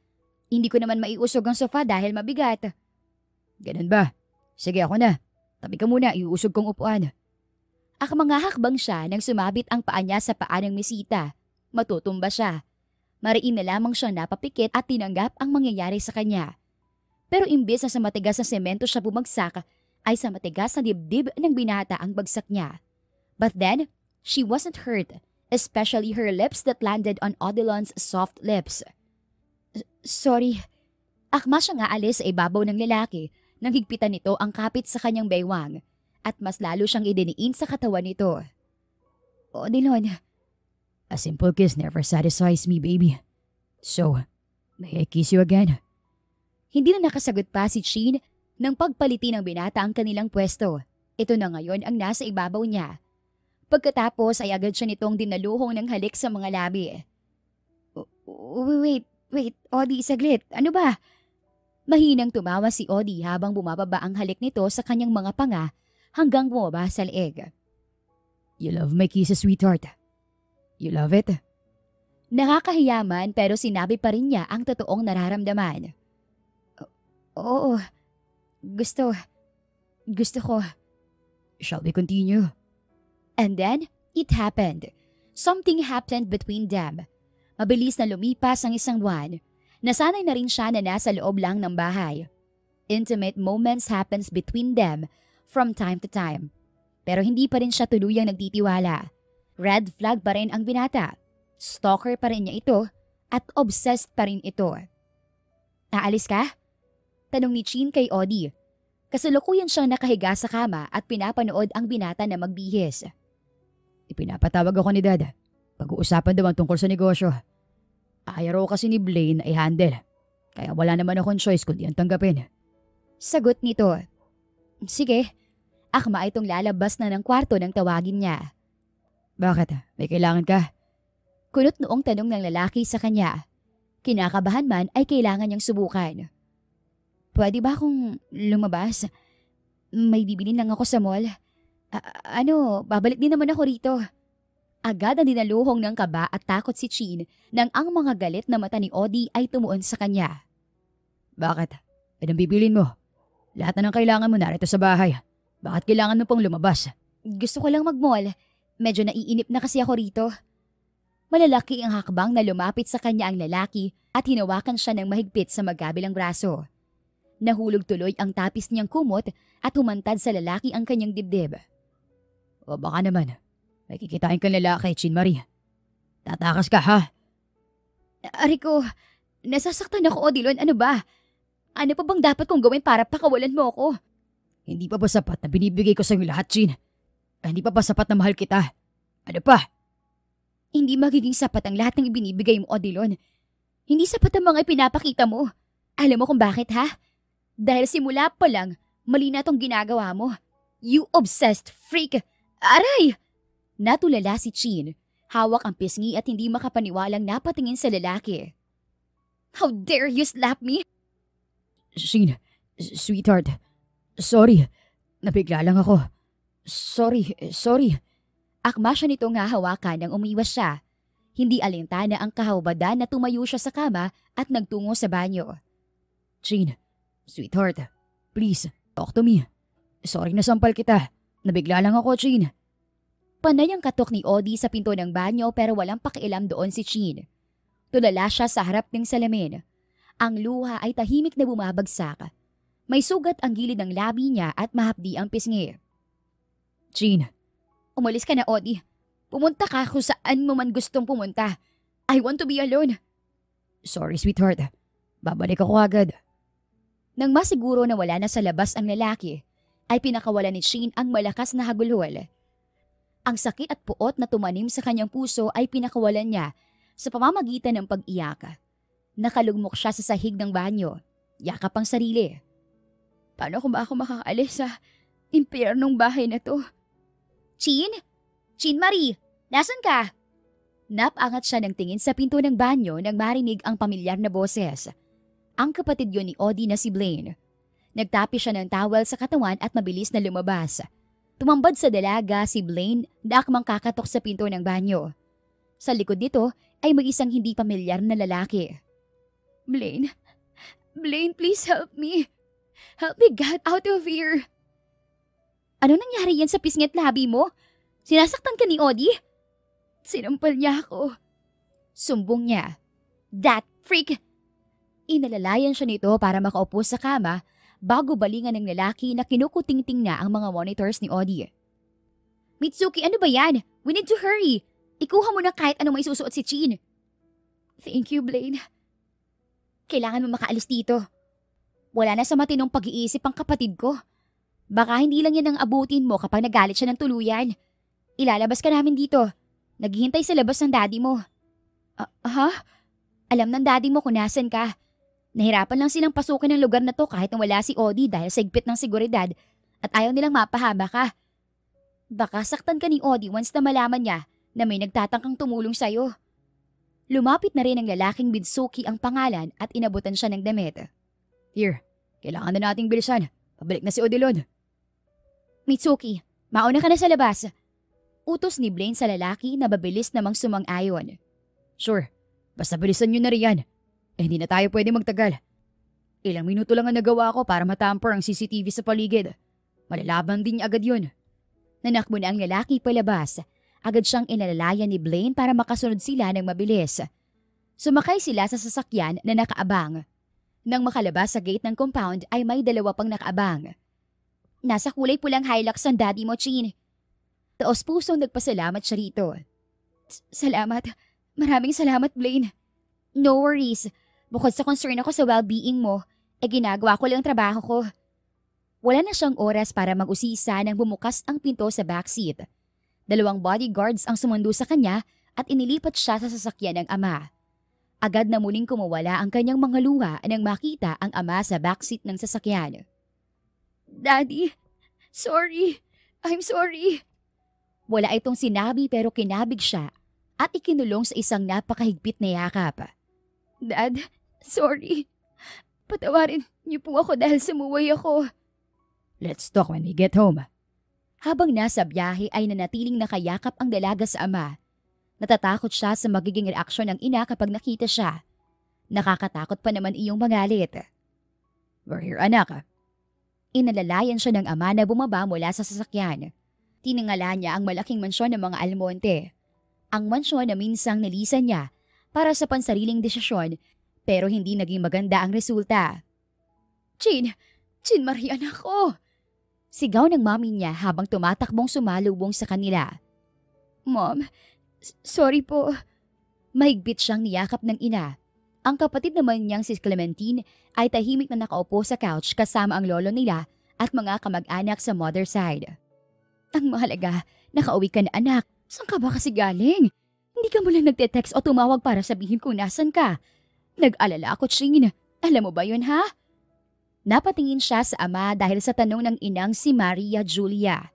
S1: Hindi ko naman maiusog ang sofa dahil mabigat.
S2: Ganun ba? Sige ako na. Tabi ka muna, iuusog kong upuan.
S1: Akmangahakbang siya nang sumabit ang paa niya sa paa ng mesita. Matutumba siya. Mariin na lamang siya napapikit at tinanggap ang mangyayari sa kanya. Pero imbes na sa matigas na semento siya bumagsak, ay sa matigas na dibdib ng binata ang bagsak niya. But then, she wasn't hurt, especially her lips that landed on Odilon's soft lips. Sorry. Akma siya nga alis sa ibabaw ng lalaki nang higpitan nito ang kapit sa kanyang baywang at mas lalo siyang idiniin sa katawan nito. Odilon.
S2: A simple kiss never satisfies me, baby. So, may I kiss you again?
S1: Hindi na nakasagot pa si Chin nang pagpaliti ng binata ang kanilang pwesto. Ito na ngayon ang nasa ibabaw niya. Pagkatapos ay agad siya nitong dinaluhong ng halik sa mga labi. Wait, Odie, saglit. Ano ba? Mahinang tumawa si Odie habang bumababa ang halik nito sa kanyang mga panga hanggang bumaba sa leeg.
S2: You love my kisses, sweetheart. You love it?
S1: Nakakahiyaman pero sinabi pa rin niya ang totoong nararamdaman. Oo. Gusto ko.
S2: Shall we continue?
S1: And then, it happened. Something happened between them. Mabilis na lumipas ang isang buwan. Nasanay na rin siya na nasa loob lang ng bahay. Intimate moments happens between them from time to time. Pero hindi pa rin siya tuluyang nagtitiwala. Red flag pa rin ang binata. Stalker pa rin niya ito at obsessed pa rin ito. Aalis ka? Tanong ni Chin kay Odie. Kasalukuyan siyang nakahiga sa kama at pinapanood ang binata na magbihis.
S2: Ipinapatawag ako ni Dad. Pag-uusapan daw ang tungkol sa negosyo. Ayaw raw kasi ni Blaine ay handle. Kaya wala naman akong choice kundi ang tanggapin.
S1: Sagot nito. Sige, akma itong lalabas na ng kwarto nang tawagin niya.
S2: Bakit? May kailangan ka?
S1: Kunot noong tanong ng lalaki sa kanya. Kinakabahan man ay kailangan niyang subukan. Pwede ba akong lumabas? May bibili lang ako sa mall. Babalik din naman ako rito. Agad ang dinaluhong ng kaba at takot si Chin nang ang mga galit na mata ni Odi ay tumuon sa kanya.
S2: Bakit? Anong bibilin mo? Lahat na ng kailangan mo narito sa bahay. Bakit kailangan mo pang lumabas?
S1: Gusto ko lang mag-mall. Medyo naiinip na kasi ako rito. Malalaki ang hakbang na lumapit sa kanya ang lalaki at hinawakan siya ng mahigpit sa magkabilang braso. Nahulog tuloy ang tapis niyang kumot at humantad sa lalaki ang kanyang dibdib.
S2: O baka naman, may kikitain kang lalaki, Chin Marie. Tatakas ka ha?
S1: Ariko, nasasaktan ako, Odilon. Ano ba? Ano pa bang dapat kong gawin para pakawalan mo ako?
S2: Hindi pa ba sapat na binibigay ko sa iyo lahat, Chin? Hindi pa ba sapat na mahal kita? Ano pa?
S1: Hindi magiging sapat ang lahat ng ibinibigay mo, Odilon. Hindi sapat ang mga ipinapakita mo. Alam mo kung bakit, ha? Dahil simula pa lang, mali na tong ginagawa mo. You obsessed freak! Aray! Natulala si Chin. Hawak ang pisngi at hindi makapaniwalang napatingin sa lalaki. How dare you slap me?
S2: Chin, sweetheart. Sorry. Nabigla lang ako. Sorry.
S1: Akma siya nitong hahawakan nang umiwas siya. Hindi alintana ang kahawadan na tumayo siya sa kama at nagtungo sa banyo.
S2: Chin, sweetheart, please, talk to me. Sorry na sampal kita. Nabigla lang ako, Chin.
S1: Panay ang katok ni Odi sa pinto ng banyo pero walang pakialam doon si Chin. Tulala siya sa harap ng salamin. Ang luha ay tahimik na bumabagsak. May sugat ang gilid ng labi niya at mahapdi ang pisngi.
S2: Chin.
S1: Umalis ka na, Odi. Pumunta ka kung saan mo man gustong pumunta. I want to be alone.
S2: Sorry, sweetheart. Babalik ako agad.
S1: Nang masiguro na wala na sa labas ang lalaki, ay pinakawalan ni Chin ang malakas na hagulhol. Ang sakit at puot na tumanim sa kanyang puso ay pinakawalan niya sa pamamagitan ng pag-iyak. Nakalugmok siya sa sahig ng banyo. Yakap ang sarili. Paano kung ba ako makakaalis sa impyernong bahay na to? Chin? Chin Marie, nasan ka? Napangat siya ng tingin sa pinto ng banyo nang marinig ang pamilyar na boses. Ang kapatid yun ni Odi na si Blaine. Nagtapi siya ng towel sa katawan at mabilis na lumabas. Tumambad sa dalaga si Blaine na akmang kakatok sa pinto ng banyo. Sa likod nito ay may isang hindi pamilyar na lalaki. Blaine, please help me. Help me get out of here. Ano nangyari yan sa pisngi at labi mo? Sinasaktan ka ni Odi? Sinampal niya ako. Sumbong niya. That freak! Inalalayan siya nito para makaupo sa kama bago balingan ng lalaki na kinukutingting na ang mga monitors ni Odi. Mitsuki, ano ba yan? We need to hurry. Ikuha mo na kahit anong may susuot si Chin. Thank you, Blaine. Kailangan mo makaalis dito. Wala na sa matinong pag-iisip ang kapatid ko. Baka hindi lang yan ang abutin mo kapag nagalit siya ng tuluyan. Ilalabas ka namin dito. Naghihintay sa labas ng daddy mo. Ha? Alam ng daddy mo kung nasan ka. Nahirapan lang silang pasukin ng lugar na to kahit na wala si Odi dahil sa higpit ng seguridad at ayaw nilang mapahama ka. Baka saktan ka ni Odi once na malaman niya na may nagtatangkang tumulong sa'yo. Lumapit na rin ang lalaking Mitsuki ang pangalan at inabutan siya ng damit.
S2: Here, kailangan na nating bilisan. Pabalik na si Odilon.
S1: Mitsuki, mauna ka na sa labas. Utos ni Blaine sa lalaki na mabilis namang sumang-ayon.
S2: Sure, basta bilisan nyo na riyan. Hindi na tayo pwede magtagal. Ilang minuto lang ang nagawa ko para matamper ang CCTV sa paligid. Malalaban din niya agad yun.
S1: Nanakbo na ang lalaki palabas. Agad siyang inalalayan ni Blaine para makasunod sila ng mabilis. Sumakay sila sa sasakyan na nakaabang. Nang makalabas sa gate ng compound ay may dalawa pang nakaabang. Nasa kulay pulang Hilux ang daddy mo, Chin. Taos pusong nagpasalamat siya rito. Salamat. Maraming salamat, Blaine. No worries. Bukod sa concern ako sa well-being mo, ginagawa ko lang ang trabaho ko. Wala na siyang oras para mag-usisa nang bumukas ang pinto sa backseat. 2 bodyguards ang sumundo sa kanya at inilipat siya sa sasakyan ng ama. Agad na muling kumawala ang kanyang mga luha nang makita ang ama sa backseat ng sasakyan. Daddy, sorry. I'm sorry. Wala itong sinabi pero kinabig siya at ikinulong sa isang napakahigpit na yakap. Dad, sorry. Patawarin niyo po ako dahil sumuway ako.
S2: Let's talk when we get home.
S1: Habang nasa biyahe ay nanatiling nakayakap ang dalaga sa ama. Natatakot siya sa magiging reaksyon ng ina kapag nakita siya. Nakakatakot pa naman iyong magalit.
S2: We're here, anak.
S1: Inalalayan siya ng ama na bumaba mula sa sasakyan. Tiningala niya ang malaking mansyon ng mga Almonte. Ang mansyon na minsang nilisan niya para sa pansariling desisyon pero hindi naging maganda ang resulta. Chin Marie anak ko! Sigaw ng mami niya habang tumatakbong sumalubong sa kanila. Mom, sorry po. Mahigpit siyang niyakap ng ina. Ang kapatid naman niyang si Clementine ay tahimik na nakaupo sa couch kasama ang lolo nila at mga kamag-anak sa mother side. Ang mahalaga, nakauwi ka na anak. Saan ka ba kasi galing? Hindi ka mo lang nagte-text o tumawag para sabihin kung nasan ka. Nag-alala ako, Chin. Alam mo ba yun, ha? Napatingin siya sa ama dahil sa tanong ng inang si Maria Julia.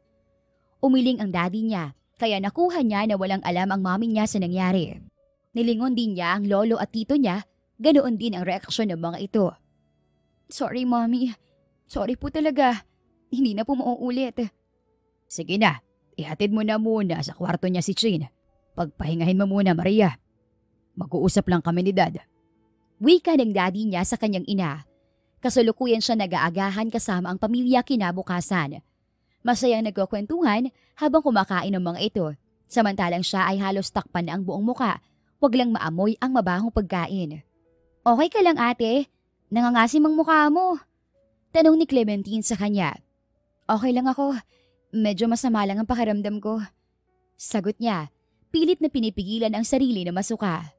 S1: Umiling ang daddy niya, kaya nakuha niya na walang alam ang mami niya sa nangyari. Nilingon din niya ang lolo at tito niya, ganoon din ang reaksyon ng mga ito. Sorry, mommy. Sorry po talaga. Hindi na po mauulit.
S2: Sige na, ihatid mo na muna sa kwarto niya si Chin. Pagpahingahin mo muna, Maria. Mag-uusap lang kami ni Dad.
S1: Wika ng daddy niya sa kanyang ina. Kasalukuyan siya nag-aagahan kasama ang pamilya kinabukasan. Masayang nagkukwentuhan habang kumakain ng mga ito. Samantalang siya ay halos takpan na ang buong muka. Huwag lang maamoy ang mabahong pagkain. Okay ka lang ate? Nangangasim ang mukha mo. Tanong ni Clementine sa kanya. Okay lang ako. Medyo masama lang ang pakiramdam ko. Sagot niya, pilit na pinipigilan ang sarili na masuka.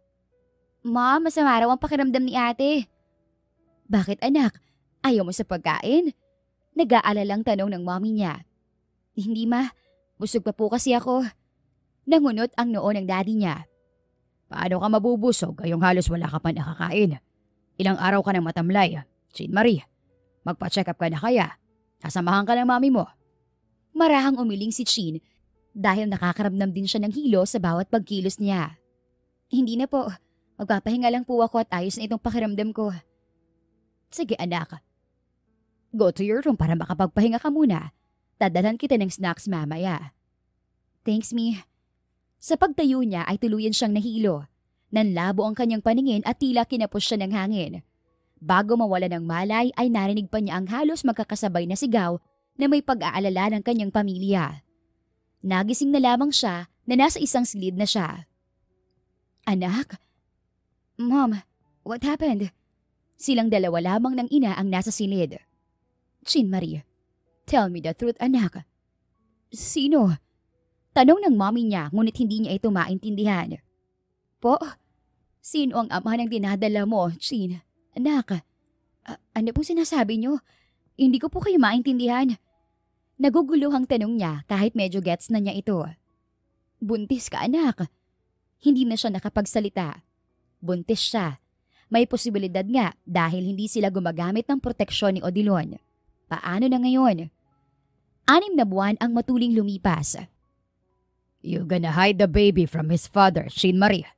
S1: Ma, masama raw ang pakiramdam ni ate. Bakit anak? Ayaw mo sa pagkain? Nag-aalalang tanong ng mommy niya. Hindi ma, busog pa po kasi ako. Nangunot ang noo ng daddy niya.
S2: Paano ka mabubusog ngayong halos wala ka pa nakakain? Ilang araw ka nang matamlay. Chin Marie, magpa-check up ka na kaya? Kasamahan ka ng mami mo.
S1: Marahang umiling si Chin dahil nakakaramdam din siya ng hilo sa bawat pagkilos niya. Hindi na po, magpapahinga lang po ako at ayos na itong pakiramdam ko. Sige anak. Go to your room para makapagpahinga ka muna. Dadalhan kita ng snacks mamaya. Thanks, Mi. Sa pagtayo niya ay tuluyan siyang nahilo. Nanlabo ang kanyang paningin at tila kinapos siya ng hangin. Bago mawala ng malay ay narinig pa niya ang halos magkakasabay na sigaw na may pag-aalala ng kanyang pamilya. Nagising na lamang siya na nasa isang silid na siya. Anak? Mom, what happened? Silang dalawa lamang ng ina ang nasa silid. Chin Marie, tell me the truth anak. Sino? Tanong ng mommy niya ngunit hindi niya ito maintindihan. Po, sino ang ama ng dinadala mo, Chin? Anak, ano pong sinasabi niyo? Hindi ko po kayo maintindihan. Naguguluhang tanong niya kahit medyo gets na niya ito. Buntis ka anak. Hindi na siya nakapagsalita. Buntis siya. May posibilidad nga dahil hindi sila gumagamit ng proteksyon ni Odilon. Paano na ngayon? 6 na buwan ang matuling lumipas.
S2: You gonna hide the baby from his father, Chin Marie.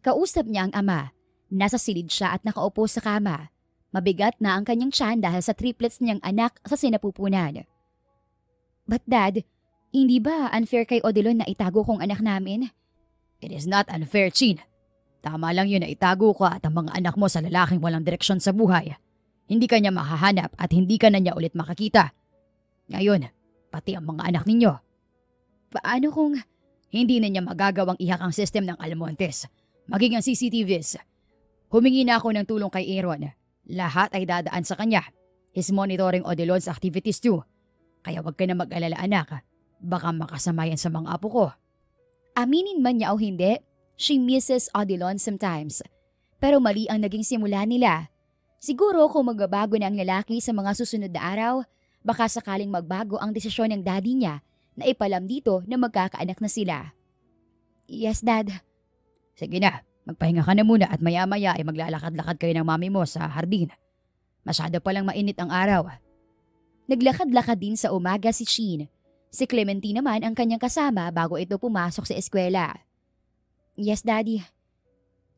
S1: Kausap niya ang ama. Nasa silid siya at nakaupo sa kama. Mabigat na ang kanyang tiyan dahil sa triplets niyang anak sa sinapupunan. But Dad, hindi ba unfair kay Odilon na itago kong anak namin?
S2: It is not unfair, Chin. Tama lang yun na itago ka at ang mga anak mo sa lalaking walang direksyon sa buhay. Hindi ka niya mahahanap at hindi ka na niya ulit makakita. Ngayon, pati ang mga anak ninyo.
S1: Paano kung
S2: hindi na niya magagawang ihak ang system ng Almontes, maging ang CCTVs? Humingi na ako ng tulong kay Aaron. Lahat ay dadaan sa kanya. He's monitoring Odilon's activities too. Kaya wag ka na mag-alala anak. Baka makasama yan sa mga apo ko.
S1: Aminin man niya o hindi, she misses Odilon sometimes. Pero mali ang naging simula nila. Siguro kung magbabago na ang lalaki sa mga susunod na araw, baka sakaling magbago ang desisyon ng daddy niya na ipalam dito na magkakaanak na sila. Yes, Dad.
S2: Sige na, Magpahinga ka na muna at maya-maya ay maglalakad-lakad kayo ng mami mo sa hardin. Masyado palang mainit ang araw.
S1: Naglakad-lakad din sa umaga si Sheen. Si Clementine naman ang kanyang kasama bago ito pumasok sa eskwela. Yes, Daddy.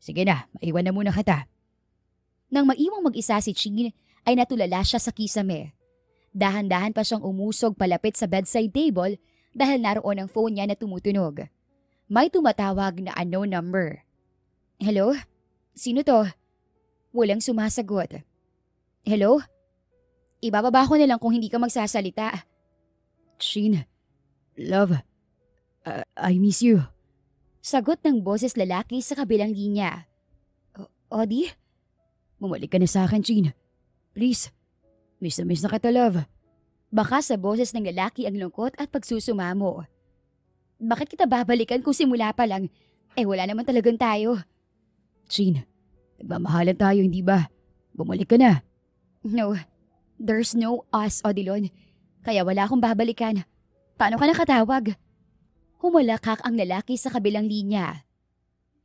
S2: Sige na, maiwan na muna kita.
S1: Nang maiwang mag-isa si Sheen ay natulala siya sa kisame. Dahan-dahan pa siyang umusog palapit sa bedside table dahil naroon ang phone niya na tumutunog. May tumatawag na unknown number. Hello? Sino to? Walang sumasagot. Hello? Ibababa ko na lang kung hindi ka magsasalita.
S2: Sheen, love, I miss you.
S1: Sagot ng boses lalaki sa kabilang linya. Odi?
S2: Bumalik ka na sa akin, Sheen. Please, miss na kita, love.
S1: Baka sa boses ng lalaki ang lungkot at pagsusumamo. Bakit kita babalikan kung simula pa lang? Wala naman talagang tayo.
S2: Sheen, nagmamahalan tayo, hindi ba? Bumalik ka na.
S1: No, there's no us, Odilon. Kaya wala akong babalikan. Paano ka nakatawag? Humalakak ang lalaki sa kabilang linya.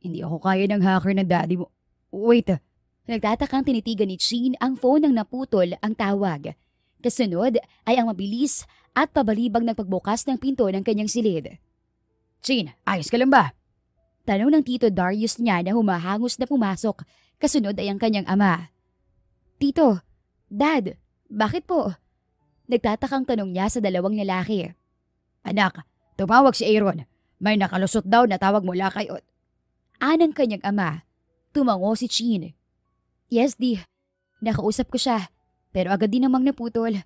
S2: Hindi ako kaya ng hacker ng daddy mo. Wait.
S1: Nagtatakang tinitigan ni Sheen ang phone nang naputol ang tawag. Kasunod ay ang mabilis at pabalibag ng pagbukas ng pinto ng kanyang silid.
S2: Sheen, ayos ka lang ba?
S1: Tanong ng Tito Darius niya na humahangos na pumasok. Kasunod ay ang kanyang ama. Tito, Dad, bakit po? Nagtatakang tanong niya sa dalawang lalaki.
S2: Anak, tumawag si Aaron. May nakalusot daw na tawag mula kay
S1: Anang kanyang ama. Tumango si Sheen. Yes, Di. Nakausap ko siya. Pero agad din namang naputol.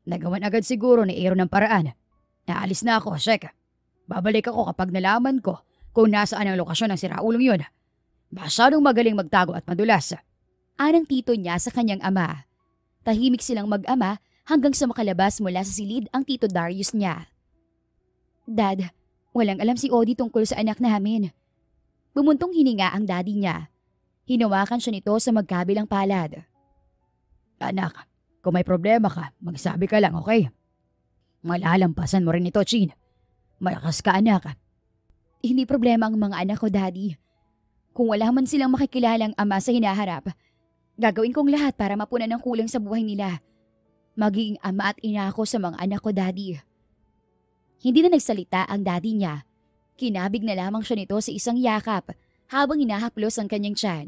S2: Nagawan agad siguro ni Aaron ng paraan. Naalis na ako, check. Babalik ako kapag nalaman ko kung nasaan ang lokasyon ng siraulong yun. Masyadong magaling magtago at madulas.
S1: Anang tito niya sa kanyang ama. Tahimik silang mag-ama hanggang sa makalabas mula sa silid ang Tito Darius niya. Dad, walang alam si Odi tungkol sa anak namin. Bumuntong hininga ang daddy niya. Hinawakan siya nito sa magkabilang palad.
S2: Anak, kung may problema ka, magsabi ka lang, okay? Malalampasan mo rin ito, Sheen. Malakas ka, anak.
S1: Hindi problema ang mga anak ko, Daddy. Kung wala man silang makikilalang ama sa hinaharap, gagawin kong lahat para mapunan ng kulang sa buhay nila. Magiging ama at ina ako sa mga anak ko, Daddy. Hindi na nagsalita ang daddy niya. Kinabig na lamang siya nito sa isang yakap habang hinahaplos ang kanyang tiyan.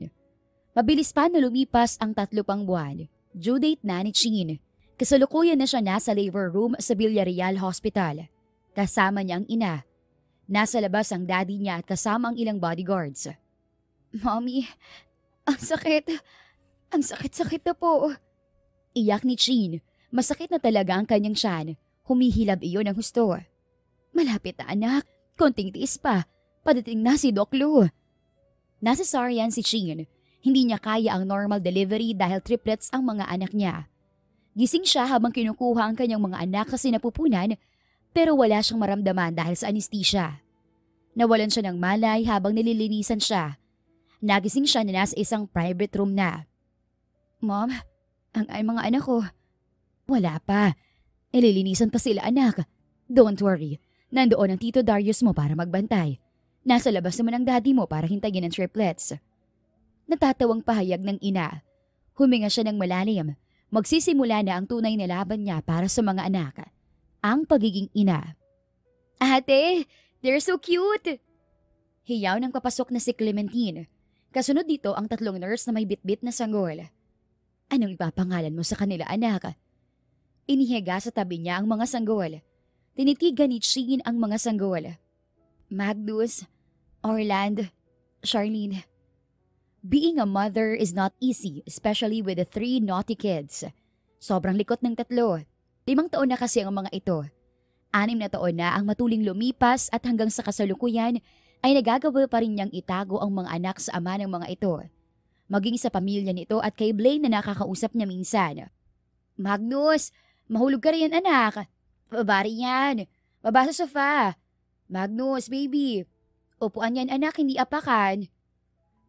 S1: Mabilis pa na lumipas ang 3 pang buwan. Due date na ni Sheen. Kasalukuyan na siya nasa labor room sa Villarreal Hospital. Kasama niya ang ina. Nasa labas ang daddy niya at kasama ang ilang bodyguards. Mommy, ang sakit. Ang sakit-sakit na po. Iyak ni Sheen. Masakit na talaga ang kanyang tiyan. Humihilab iyon ng husto. Malapit na anak. Konting tiis pa. Padating na si Doc Lou. Nasa cesarean si Sheen. Hindi niya kaya ang normal delivery dahil triplets ang mga anak niya. Gising siya habang kinukuha ang kanyang mga anak sa sinapupunan pero wala siyang maramdaman dahil sa anesthesia. Nawalan siya ng malay habang nililinisan siya. Nagising siya na nasa isang private room na. Mom, ang mga anak ko. Wala pa. Nililinisan pa sila anak. Don't worry. Nandoon ang Tito Darius mo para magbantay. Nasa labas naman ang daddy mo para hintayin ang triplets. Natatawang pahayag ng ina. Huminga siya ng malalim. Magsisimula na ang tunay na laban niya para sa mga anak. Ang pagiging ina. Ate, they're so cute! Hiyaw ng papasok na si Clementine. Kasunod dito ang 3 nurse na may bitbit na sanggol. Anong ipapangalan mo sa kanila, anak? Inihiga sa tabi niya ang mga sanggol. Tinitigan ni Sheen ang mga sanggol. Magnus, Orland, Charlene. Being a mother is not easy, especially with the 3 naughty kids. Sobrang likot ng 3. 5 taon na kasi ang mga ito. 6 na taon na ang matuling lumipas at hanggang sa kasalukuyan ay nagagawa pa rin niyang itago ang mga anak sa ama ng mga ito. Maging sa pamilya nito at kay Blaine na nakakausap niya minsan. Magnus, mahulog ka rin anak. Babari yan. Baba sa sofa. Magnus, baby. Upuan yan anak, hindi apakan.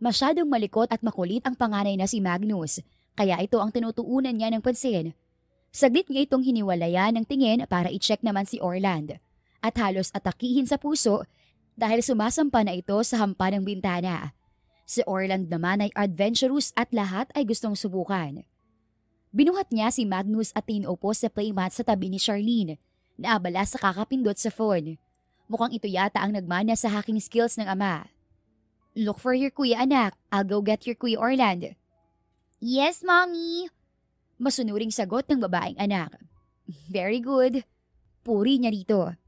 S1: Masyadong malikot at makulit ang panganay na si Magnus, kaya ito ang tinutuunan niya ng pansin. Saglit niya itong hiniwalayan ng tingin para i-check naman si Orland, at halos atakihin sa puso dahil sumasampa na ito sa hampa ng bintana. Si Orland naman ay adventurous at lahat ay gustong subukan. Binuhat niya si Magnus at tinuupo sa playmat sa tabi ni Charlene na abala sa kakapindot sa phone. Mukhang ito yata ang nagmana sa hacking skills ng ama. Look for your kuya anak. I'll go get your kuya Orland. Yes, mommy. Masunuring sagot ng babaeng anak. Very good. Puri niya rito.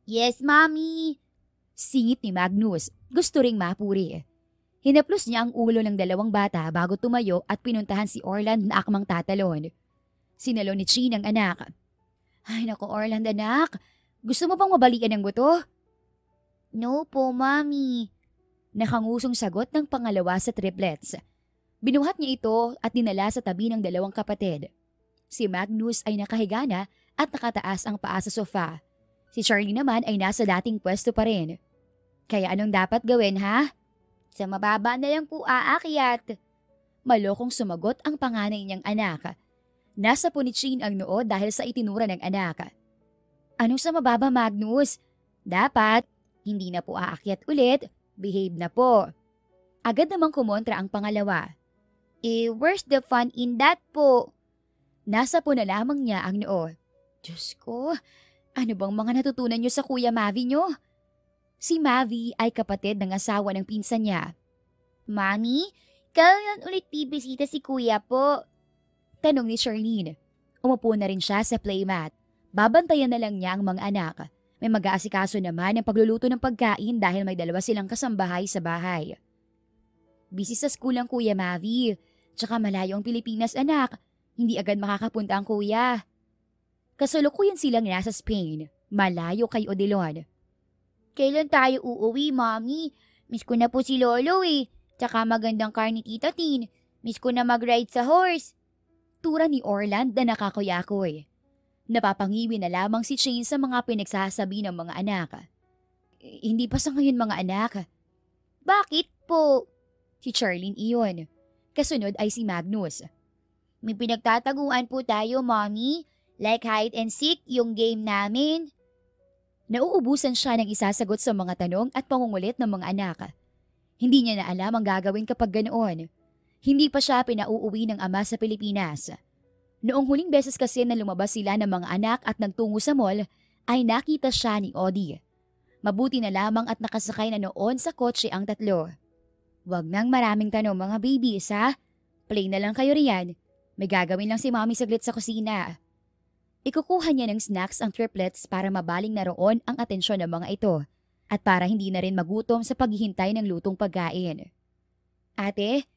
S1: Yes, mommy. Singit ni Magnus. Gusto ring mapuri. Hinaplos niya ang ulo ng dalawang bata bago tumayo at pinuntahan si Orland na akmang tatalon. Sinalo ni Chin ang anak. Ay naku Orland anak, gusto mo bang mabalikan ng buto? No po, mommy. Nakangusong sagot ng pangalawa sa triplets. Binuhat niya ito at dinala sa tabi ng dalawang kapatid. Si Magnus ay nakahiga na at nakataas ang paa sa sofa. Si Charlie naman ay nasa dating pwesto pa rin. Kaya anong dapat gawin ha? Sa mababa na lang po aakyat. Malokong sumagot ang panganay niyang anak. Nasa punitsin ang noo dahil sa itinura ng anak. Anong sa mababa Magnus? Dapat, hindi na po aakyat ulit. Behave na po. Agad namang kumontra ang pangalawa. Where's the fun in that po? Nasa po na lamang niya ang noo. Diyos ko, ano bang mga natutunan niyo sa kuya Mavi niyo? Si Mavi ay kapatid ng asawa ng pinsan niya. Mami, kailan ulit bibisita si kuya po? Tanong ni Charlene. Umupo na rin siya sa playmat. Babantayan na lang niya ang mga anak. May mag-aasikaso naman ng pagluluto ng pagkain dahil may dalawa silang kasambahay sa bahay. Busy sa school ang kuya Mavi. Tsaka malayo ang Pilipinas anak. Hindi agad makakapunta ang kuya. Kasalukuyan silang nasa Spain. Malayo kay Odilon. Kailan tayo uuwi, mami? Miss ko na po si Lolo eh. Tsaka magandang car ni Tita Tin. Miss ko na mag-ride sa horse. Tura ni Orland na nakakuyakoy. Napapangiwi na lamang si Shane sa mga pinagsasabi ng mga anak. Hindi pa sa ngayon mga anak. Bakit po? Si Charlene iyon. Kasunod ay si Magnus. May pinagtataguan po tayo, mommy. Like hide and seek, yung game namin. Nauubusan siya ng isasagot sa mga tanong at pangungulit ng mga anak. Hindi niya na alam ang gagawin kapag ganoon. Hindi pa siya pinauuwi ng ama sa Pilipinas. Noong huling beses kasi na lumabas sila ng mga anak at nagtungo sa mall, ay nakita siya ni Odie. Mabuti na lamang at nakasakay na noon sa kotse ang tatlo. Wag nang maraming tanong mga babies ha. Play na lang kayo riyan. May gagawin lang si mommy saglit sa kusina. Ikukuha niya ng snacks ang triplets para mabaling na roon ang atensyon ng mga ito at para hindi na rin magutom sa paghihintay ng lutong pagkain. Ate,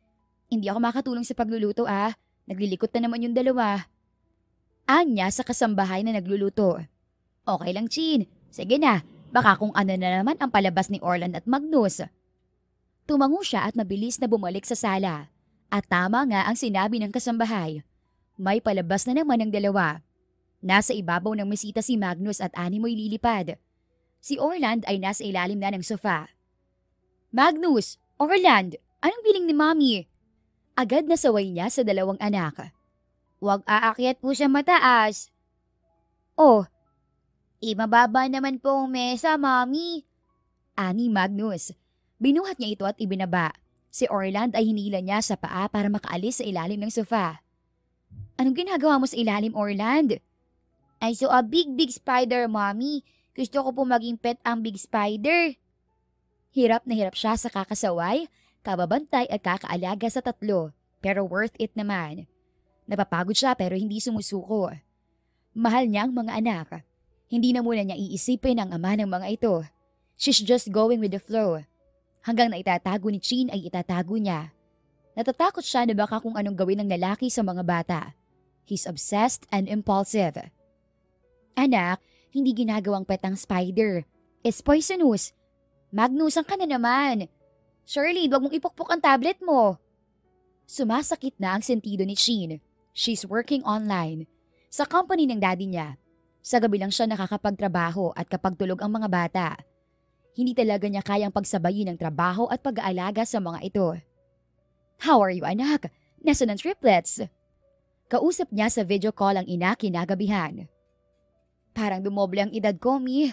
S1: hindi ako makatulong sa pagluluto ah. Naglilikot na naman yung dalawa. Anya sa kasambahay na nagluluto. Okay lang, Chin. Sige na, baka kung ano na naman ang palabas ni Orland at Magnus. Tumango siya at mabilis na bumalik sa sala. At tama nga ang sinabi ng kasambahay. May palabas na naman ang dalawa. Nasa ibabaw ng mesita si Magnus at animoy lilipad. Si Orland ay nasa ilalim na ng sofa. Magnus! Orland! Anong biling ni Mommy? Agad na saway niya sa dalawang anak. Huwag aakyat po siya mataas. Oh, mababa naman po ang mesa, Mommy. Ani Magnus. Binuhat niya ito at ibinaba. Si Orland ay hinila niya sa paa para makaalis sa ilalim ng sofa. Anong ginagawa mo sa ilalim, Orland? I saw a big spider, Mommy. Gusto ko po maging pet ang big spider. Hirap na hirap siya sa kakasaway, kababantay at kakaalaga sa tatlo, pero worth it naman. Napapagod siya pero hindi sumusuko. Mahal niya ang mga anak. Hindi na muna niya iisipin ang ama ng mga ito. She's just going with the flow. Hanggang na itatago ni Chin ay itatago niya. Natatakot siya na baka kung anong gawin ng lalaki sa mga bata. He's obsessed and impulsive. Anak, hindi ginagawang pet ang spider. It's poisonous. Magnusan ka na naman. Shirley, wag mong ipukpok ang tablet mo. Sumasakit na ang sentido ni Chin. She's working online. Sa company ng daddy niya. Sa gabi lang siya nakakapagtrabaho at kapag tulog ang mga bata. Hindi talaga niya kayang pagsabayin ng trabaho at pag-aalaga sa mga ito. How are you, anak? Nasaan ang triplets? Kausap niya sa video call ang ina kinagabihan. Parang dumoble ang edad ko, Mi.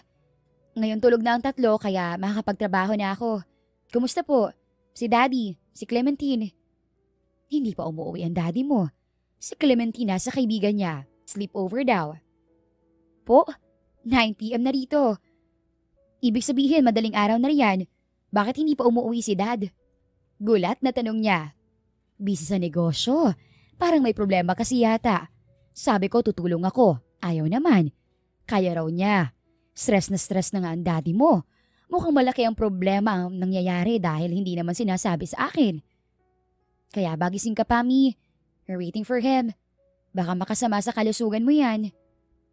S1: Ngayon tulog na ang tatlo kaya makakapagtrabaho na ako. Kumusta po? Si Daddy, si Clementine. Hindi pa umuwi ang daddy mo. Si Clementine sa kaibigan niya. Sleepover daw. Po, 9 p.m. na rito. Ibig sabihin madaling araw na riyan. Bakit hindi pa umuwi si Dad? Gulat na tanong niya. Busy sa negosyo. Parang may problema kasi yata. Sabi ko tutulong ako. Ayaw naman. Kaya raw niya. Stress na nga ang daddy mo. Mukhang malaki ang problema ang nangyayari dahil hindi naman sinasabi sa akin. Kaya bagising ka pa, Mi. We're waiting for him. Baka makasama sa kalusugan mo yan.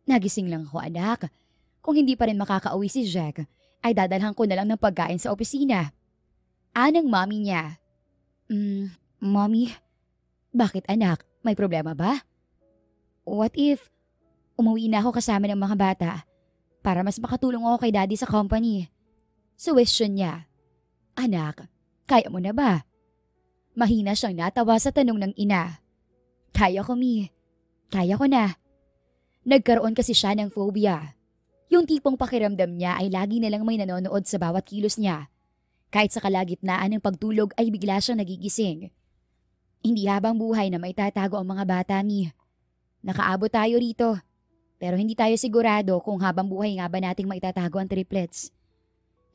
S1: Nagising lang ako, anak. Kung hindi pa rin makakauwi si Jack, ay dadalhan ko na lang ng pagkain sa opisina. Anang mommy niya. Mommy? Bakit anak? May problema ba? What if umuwi na ako kasama ng mga bata para mas makatulong ako kay daddy sa company? Suwestiyon niya. Anak, kaya mo na ba? Mahina siyang natawa sa tanong ng ina. Kaya ko, Mi. Kaya ko na. Nagkaroon kasi siya ng phobia. Yung tipong pakiramdam niya ay lagi na lang may nanonood sa bawat kilos niya. Kahit sa kalagitnaan ng pagtulog ay bigla siyang nagigising. Hindi habang buhay na maitatago ang mga bata, Mi. Nakaabot tayo rito. Pero hindi tayo sigurado kung habang buhay nga ba nating maitatago ang triplets.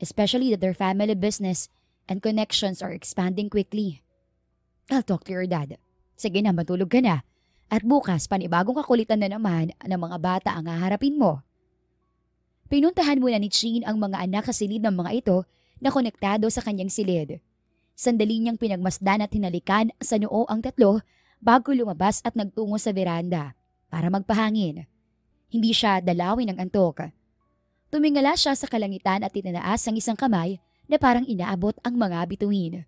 S1: Especially that their family business and connections are expanding quickly. I'll talk to your dad. Sige na, matulog ka na. At bukas, panibagong kakulitan na naman ng mga bata ang haharapin mo. Pinuntahan muna ni Chin ang mga anak sa silid ng mga ito na konektado sa kanyang silid. Sandali niyang pinagmasdan at hinalikan sa noo ang tatlo bago lumabas at nagtungo sa veranda para magpahangin. Hindi siya dalawin ng antok. Tumingala siya sa kalangitan at itinaas ang isang kamay na parang inaabot ang mga bituin.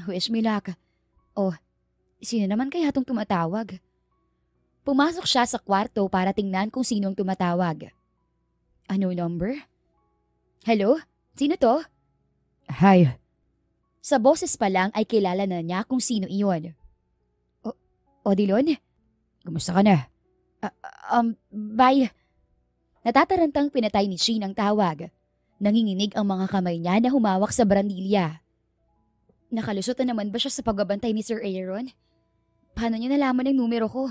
S1: Wish me luck. Oh, sino naman kaya itong tumatawag? Pumasok siya sa kwarto para tingnan kung sinong tumatawag. Ano number? Hello? Sino to?
S2: Hi.
S1: Sa boses pa lang ay kilala na niya kung sino iyon. Odilon?
S2: Kumusta ka na?
S1: Bye. Natatarantang pinatay ni Chin ang tawag. Nanginginig ang mga kamay niya na humawak sa brandilya. Nakalusot na naman ba siya sa pagbabantay ni Sir Aaron? Paano niya nalaman ang numero ko?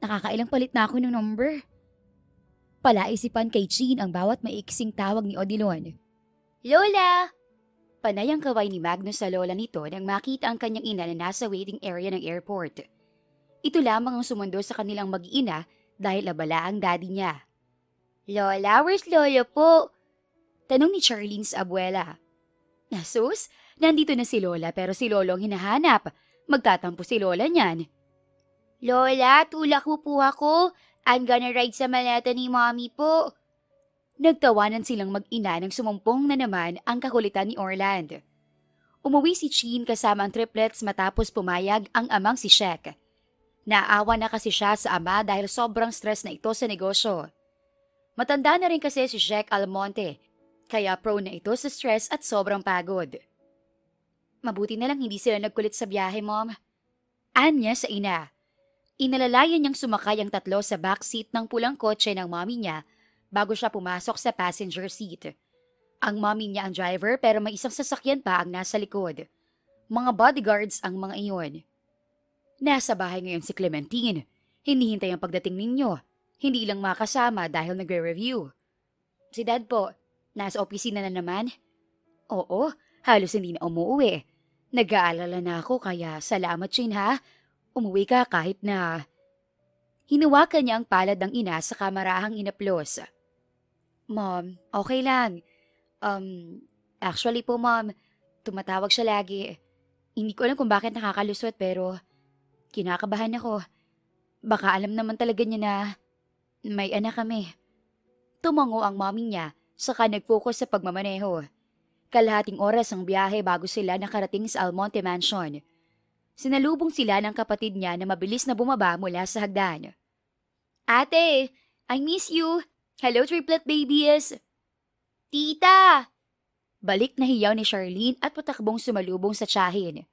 S1: Nakakailang palit na ako ng number. Palaisipan kay Chin ang bawat maiksing tawag ni Odilon. Lola! Panay ang kaway ni Magnus sa lola nito nang makita ang kanyang ina na nasa waiting area ng airport. Ito lamang ang sumundo sa kanilang mag-ina dahil abala ang daddy niya. Lola, where's Lolo po? Tanong ni Charlene sa abuela. Sus, nandito na si Lola pero si Lolo ang hinahanap. Magtatampo si Lola niyan. Lola, tulak mo po ako. I'm gonna ride sa maleta ni Mommy po. Nagtawanan silang mag-ina nang sumumpong na naman ang kakulitan ni Orland. Umuwi si Chin kasama ang triplets matapos pumayag ang amang si Shek. Naawa na kasi siya sa ama dahil sobrang stress na ito sa negosyo. Matanda na rin kasi si Shek Almonte, kaya prone na ito sa stress at sobrang pagod. Mabuti na lang hindi sila nagkulit sa biyahe, Mom. Anya sa ina. Inalalayan niyang sumakay ang tatlo sa backseat ng pulang kotse ng mommy niya bago siya pumasok sa passenger seat. Ang mommy niya ang driver pero may isang sasakyan pa ang nasa likod. Mga bodyguards ang mga iyon. Nasa bahay ngayon si Clementine. Hinihintay ang pagdating ninyo. Hindi lang makasama dahil nagre-review. Si Dad po, nasa opisina na naman? Oo, halos hindi na umuwi. Nag-aalala na ako kaya salamat, Chin, ha? Umuwi ka kahit na... Hinawakan niya ang palad ng ina sa kamarahang inaplos. Mom, okay lang. Actually po, Mom, tumatawag siya lagi. Hindi ko alam kung bakit nakakalusot pero kinakabahan ako. Baka alam naman talaga niya na may anak kami. Tumango ang mommy niya saka nag-focus sa pagmamaneho. Kalahating oras ang biyahe bago sila nakarating sa Almonte Mansion. Sinalubong sila ng kapatid niya na mabilis na bumaba mula sa hagdan. Ate, I miss you. Hello, triplet babies. Tita! Balik na hiyaw ni Charlene at patakbong sumalubong sa tiyahin.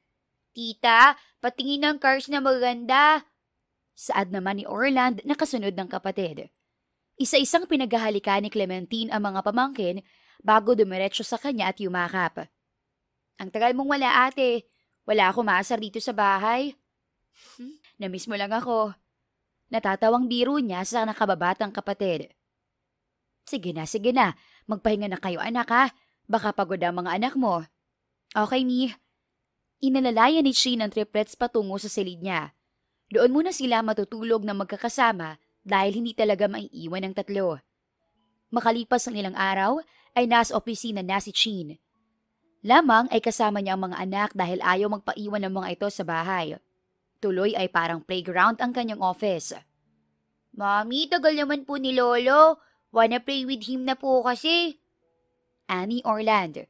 S1: Tita, patingin ng cars na maganda. Saad naman ni Orland na kasunod ng kapatid. Isa-isang pinaghahalikan ni Clementine ang mga pamangkin bago dumiretso sa kanya at yumakap. Ang tagal mong wala, ate. Wala akong maasar dito sa bahay. Namiss mo lang ako. Natatawang biro niya sa nakababatang kapatid. Sige na. Magpahinga na kayo, anak, ha? Baka pagod ang mga anak mo. Okay, Mi. Inalalayan ni Sheen ang triplets patungo sa silid niya. Doon muna sila matutulog na magkakasama dahil hindi talaga maiiwan ang tatlo. Makalipas ang ilang araw, ay nasa opisina na si Sheen. Lamang ay kasama niya ang mga anak dahil ayaw magpaiwan ng mga ito sa bahay. Tuloy ay parang playground ang kanyang office. Mami, tagal naman po ni Lolo. Wanna play with him na po kasi. Annie Orland.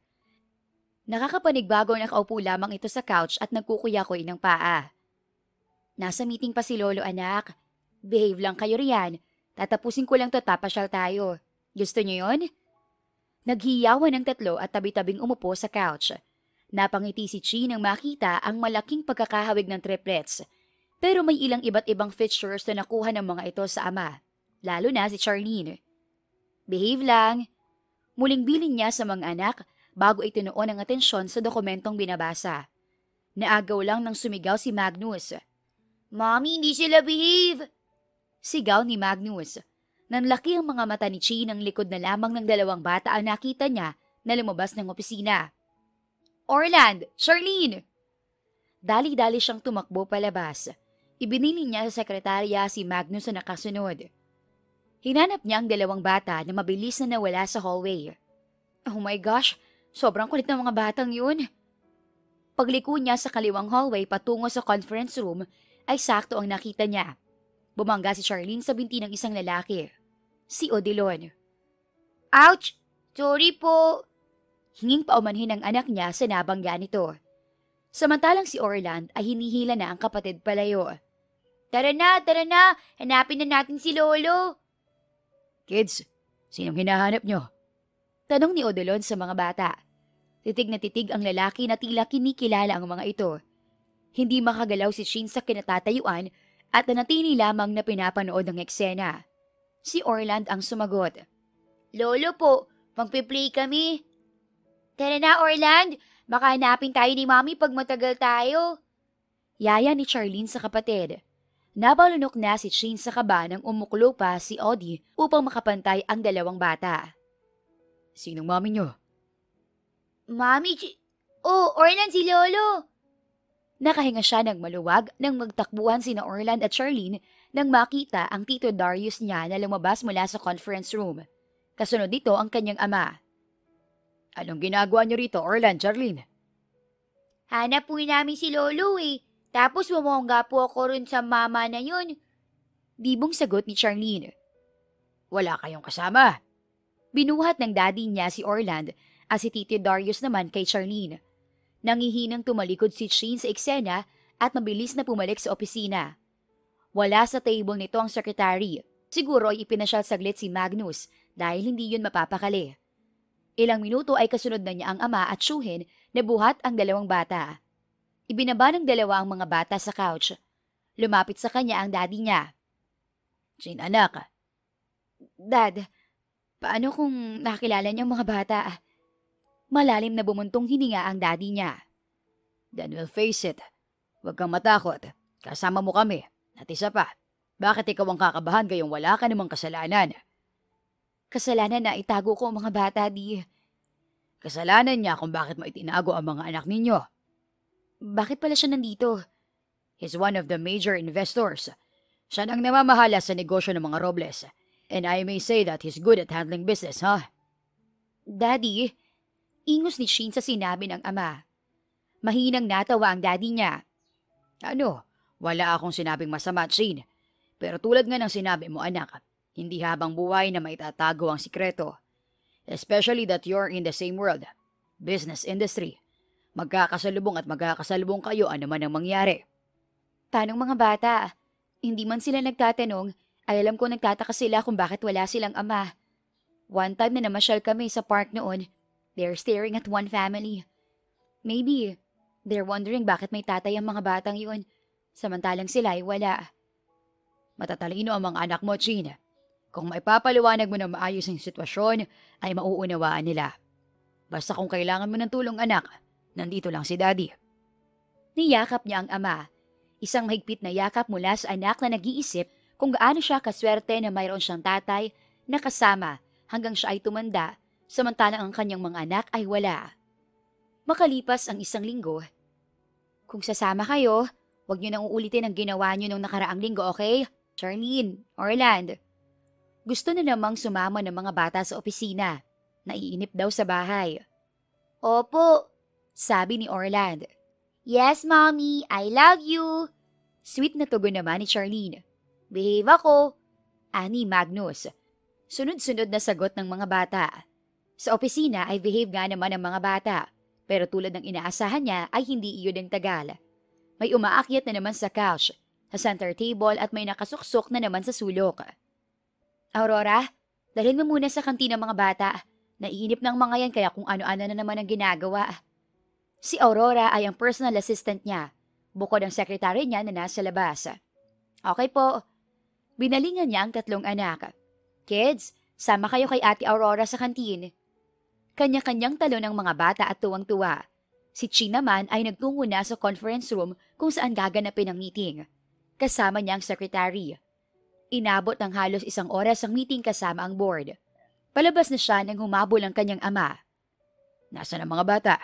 S1: Nakakapanigbago nakaupo lamang ito sa couch at nagkukuyakoy ng paa. Nasa meeting pa si Lolo, anak. Behave lang kayo riyan. Tatapusin ko lang to, tapasyal tayo. Gusto niyo yon? Naghiyawan ang tatlo at tabi-tabing umupo sa couch. Napangiti si Chi nang makita ang malaking pagkakahawig ng triplets. Pero may ilang iba't ibang features na nakuha ng mga ito sa ama. Lalo na si Charlene. Behave lang. Muling bilin niya sa mga anak bago itinuon ang atensyon sa dokumentong binabasa. Naagaw lang nang sumigaw si Magnus. Mami, hindi sila behave! Sigaw ni Magnus. Nanlaki ang mga mata ni Chi nang likod na lamang ng dalawang bata ang nakita niya na lumabas ng opisina. Orland! Charlene! Dali-dali siyang tumakbo palabas. Ibinili niya sa sekretarya si Magnus na nakasunod. Hinanap niya ang dalawang bata na mabilis na nawala sa hallway. Oh my gosh, sobrang kulit ng mga batang yun. Pagliko niya sa kaliwang hallway patungo sa conference room ay sakto ang nakita niya. Bumangga si Charlene sa binti ng isang lalaki. Si Odilon. Ouch! Sorry po! Hinging paumanhin ang anak niya sa nabangga nito. Samantalang si Orland ay hinihila na ang kapatid palayo. Tara na! Hanapin na natin si Lolo!
S2: Kids, sinong hinahanap nyo?
S1: Tanong ni Odilon sa mga bata. Titig na titig ang lalaki na tila kinikilala ang mga ito. Hindi makagalaw si Sheen sa kinatatayuan at nanatili lamang na pinapanood ang eksena. Si Orland ang sumagot. Lolo po, magpe-play kami. Tara na, Orland, baka hanapin tayo ni Mami pag matagal tayo. Yaya ni Charlene sa kapatid. Nabalunok na si Sheen sa kaba nang umuklo pa si Audie upang makapantay ang dalawang bata.
S2: Sinong mami nyo?
S1: Mami, Orland, si Lolo. Nakahinga siya ng maluwag nang magtakbuhan sina Orland at Charlene nang makita ang Tito Darius niya na lumabas mula sa conference room. Kasunod dito ang kanyang ama.
S2: Anong ginagawa nyo rito, Orland, Charlene?
S1: Hanap po namin si Lolo eh. Tapos bumongga po ako rin sa mama na yun. Dibong sagot ni Charlene.
S2: Wala kayong kasama.
S1: Binuhat ng daddy niya si Orland at si Tito Darius naman kay Charlene. Nangihinang tumalikod si Sheen sa eksena at mabilis na pumalik sa opisina. Wala sa table nito ang secretary. Siguro ay ipinasyal saglit si Magnus dahil hindi yun mapapakali. Ilang minuto ay kasunod na niya ang ama at Shuhin na buhat ang dalawang bata. Ibinaba ng dalawa ang mga bata sa couch. Lumapit sa kanya ang daddy niya.
S2: Sheen, anak.
S1: Dad, paano kung nakilala niyo ang mga bata? Malalim na bumuntong hininga ang daddy niya.
S2: Then we'll face it. Huwag kang matakot. Kasama mo kami. At isa pa, bakit ikaw ang kakabahan gayong wala ka namang kasalanan?
S1: Kasalanan na itago ko ang mga bata, di.
S2: Kasalanan niya kung bakit mo itinago ang mga anak ninyo.
S1: Bakit pala siya nandito?
S2: He's one of the major investors. Siya ang namamahala sa negosyo ng mga Robles. And I may say that he's good at handling business, huh?
S1: Daddy, ingos ni Sheen sa sinabi ng ama. Mahinang natawa ang daddy niya.
S2: Ano? Wala akong sinabing masama, Sheen. Pero tulad nga ng sinabi mo, anak, hindi habang buhay na maitatago ang sikreto. Especially that you're in the same world, business industry. Magkakasalubong at magkakasalubong kayo ano man ang mangyari.
S1: Tanong mga bata, hindi man sila nagtatanong, ay alam ko nagtataka sila kung bakit wala silang ama. One time na namasyal kami sa park noon, they're staring at one family. Maybe, they're wondering bakit may tatay ang mga batang yun, samantalang sila ay wala.
S2: Matatalino ang mga anak mo, Sheen. Kung maipapaliwanag mo na maayos ang sitwasyon, ay mauunawaan nila. Basta kung kailangan mo ng tulong, anak, Nandito lang si Daddy.
S1: Niyakap niya ang ama. Isang mahigpit na yakap mula sa anak na nag-iisip kung gaano siya kaswerte na mayroon siyang tatay na kasama hanggang siya ay tumanda, samantalang ang kanyang mga anak ay wala. Makalipas ang 1 linggo, kung sasama kayo, huwag niyo nang uulitin ang ginawa niyo nung nakaraang linggo, okay? Charlene, Orland. Gusto na namang sumama ng mga bata sa opisina. Naiinip daw sa bahay. Opo, sabi ni Orland. Yes, Mommy, I love you. Sweet na tugon naman ni Charlene. Behave ako, ani Magnus. Sunod-sunod na sagot ng mga bata. Sa opisina ay behave nga naman ang mga bata, pero tulad ng inaasahan niya ay hindi iyon ang tagal. May umaakyat na naman sa couch, sa center table at may nakasuksok na naman sa sulok. Aurora, dalhin mo muna sa kantina mga bata. Naiinip ng mga yan kaya kung ano-ano na naman ang ginagawa. Si Aurora ay ang personal assistant niya, bukod ang sekretary niya na nasa labas. Okay po. Binalingan niya ang 3 anak. Kids, sama kayo kay Ate Aurora sa kantin. Kanya-kanyang talo ng mga bata at tuwang-tuwa. Si Chi naman ay nagtungo na sa conference room kung saan gaganapin ang meeting. Kasama niya ang secretary. Inabot ng halos 1 oras ang meeting kasama ang board. Palabas na siya nang humabol ang kanyang ama.
S2: Nasaan ang mga bata?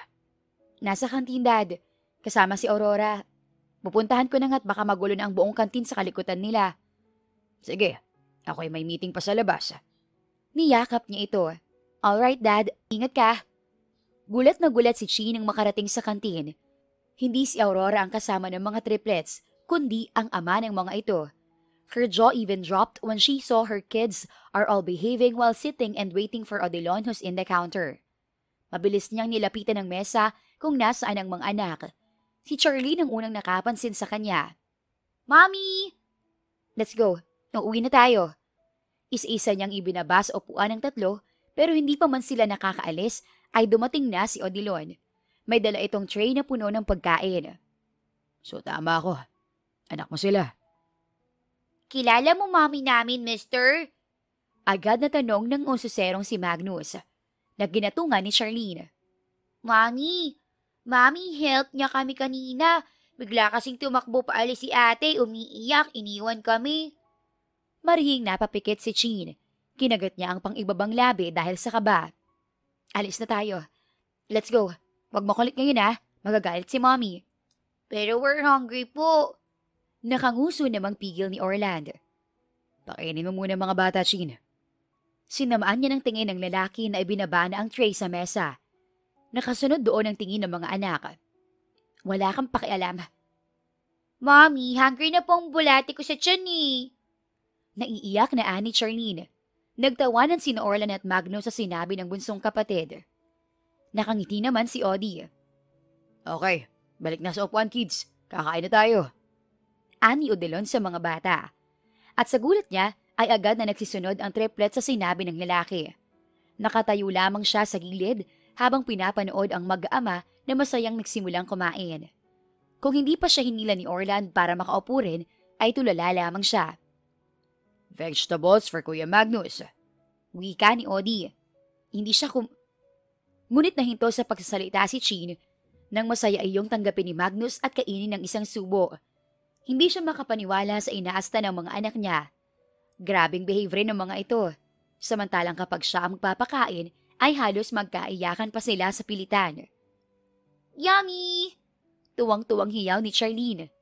S1: Nasa kantin, Dad. Kasama si Aurora. Pupuntahan ko na nga't baka magulo na ang buong kantin sa kalikutan nila.
S2: Sige, ako ay may meeting pa sa labas.
S1: Niyakap niya ito. Alright, Dad. Ingat ka. Gulat na gulat si Chi nang makarating sa kantin. Hindi si Aurora ang kasama ng mga triplets, kundi ang ama ng mga ito. Her jaw even dropped when she saw her kids are all behaving while sitting and waiting for Odilon who's in the counter. Mabilis niyang nilapitan ng mesa kung nasaan ang mga anak. Si Charlene ang unang nakapansin sa kanya. Mommy! Let's go. Uuwi na tayo. Isa-isa niyang ibinaba sa upuan ng 3 pero hindi pa man sila nakakaalis ay dumating na si Odilon. May dala itong tray na puno ng pagkain.
S2: So tama ako. Anak mo sila.
S1: Kilala mo mami namin, mister? Agad na tanong ng ususerong si Magnus. Nagginatungan ni Charlene. Mami, help niya kami kanina. Bigla kasing tumakbo paalis si ate, umiiyak, iniwan kami. Marihing napapikit si Chin. Kinagat niya ang pang-ibabang labi dahil sa kaba. Alis na tayo. Let's go. Huwag mo kulit ngayon magagalit si mommy. Pero we're hungry po. Nakanguso namang pigil ni Orland.
S2: Pakainin mo muna mga bata, Chin.
S1: Sinamaan niya ng tingin ng lalaki na ibinaba na ang tray sa mesa. Nakasunod doon ang tingin ng mga anak. Wala kang pakialam. Mommy, hungry na pong bulati ko sa tiyan eh. Naiiyak na ani Charlene. Nagtawanan si Orlan at Magno sa sinabi ng bunsong kapatid. Nakangiti naman si Odie.
S2: Okay, balik na sa upuan kids. Kakain na tayo.
S1: Ani Odilon sa mga bata. At sa gulat niya ay agad na nagsisunod ang triplet sa sinabi ng lalaki. Nakatayo lamang siya sa gilid habang pinapanood ang mag-ama na masayang nagsimulang kumain. Kung hindi pa siya hinila ni Orland para makaupo rin, ay tulala lamang siya.
S2: Vegetables for Kuya Magnus.
S1: Wika ni Odie. Hindi siya Ngunit nahinto sa pagsasalita si Chin nang masaya iyong tanggapin ni Magnus at kainin ng isang subo. Hindi siya makapaniwala sa inaasta ng mga anak niya. Grabing behavior ng mga ito. Samantalang kapag siya ang magpapakain, ay halos magkaiyakan pa sila sa pilitan. Yummy! Tuwang-tuwang hiyaw ni Charlene.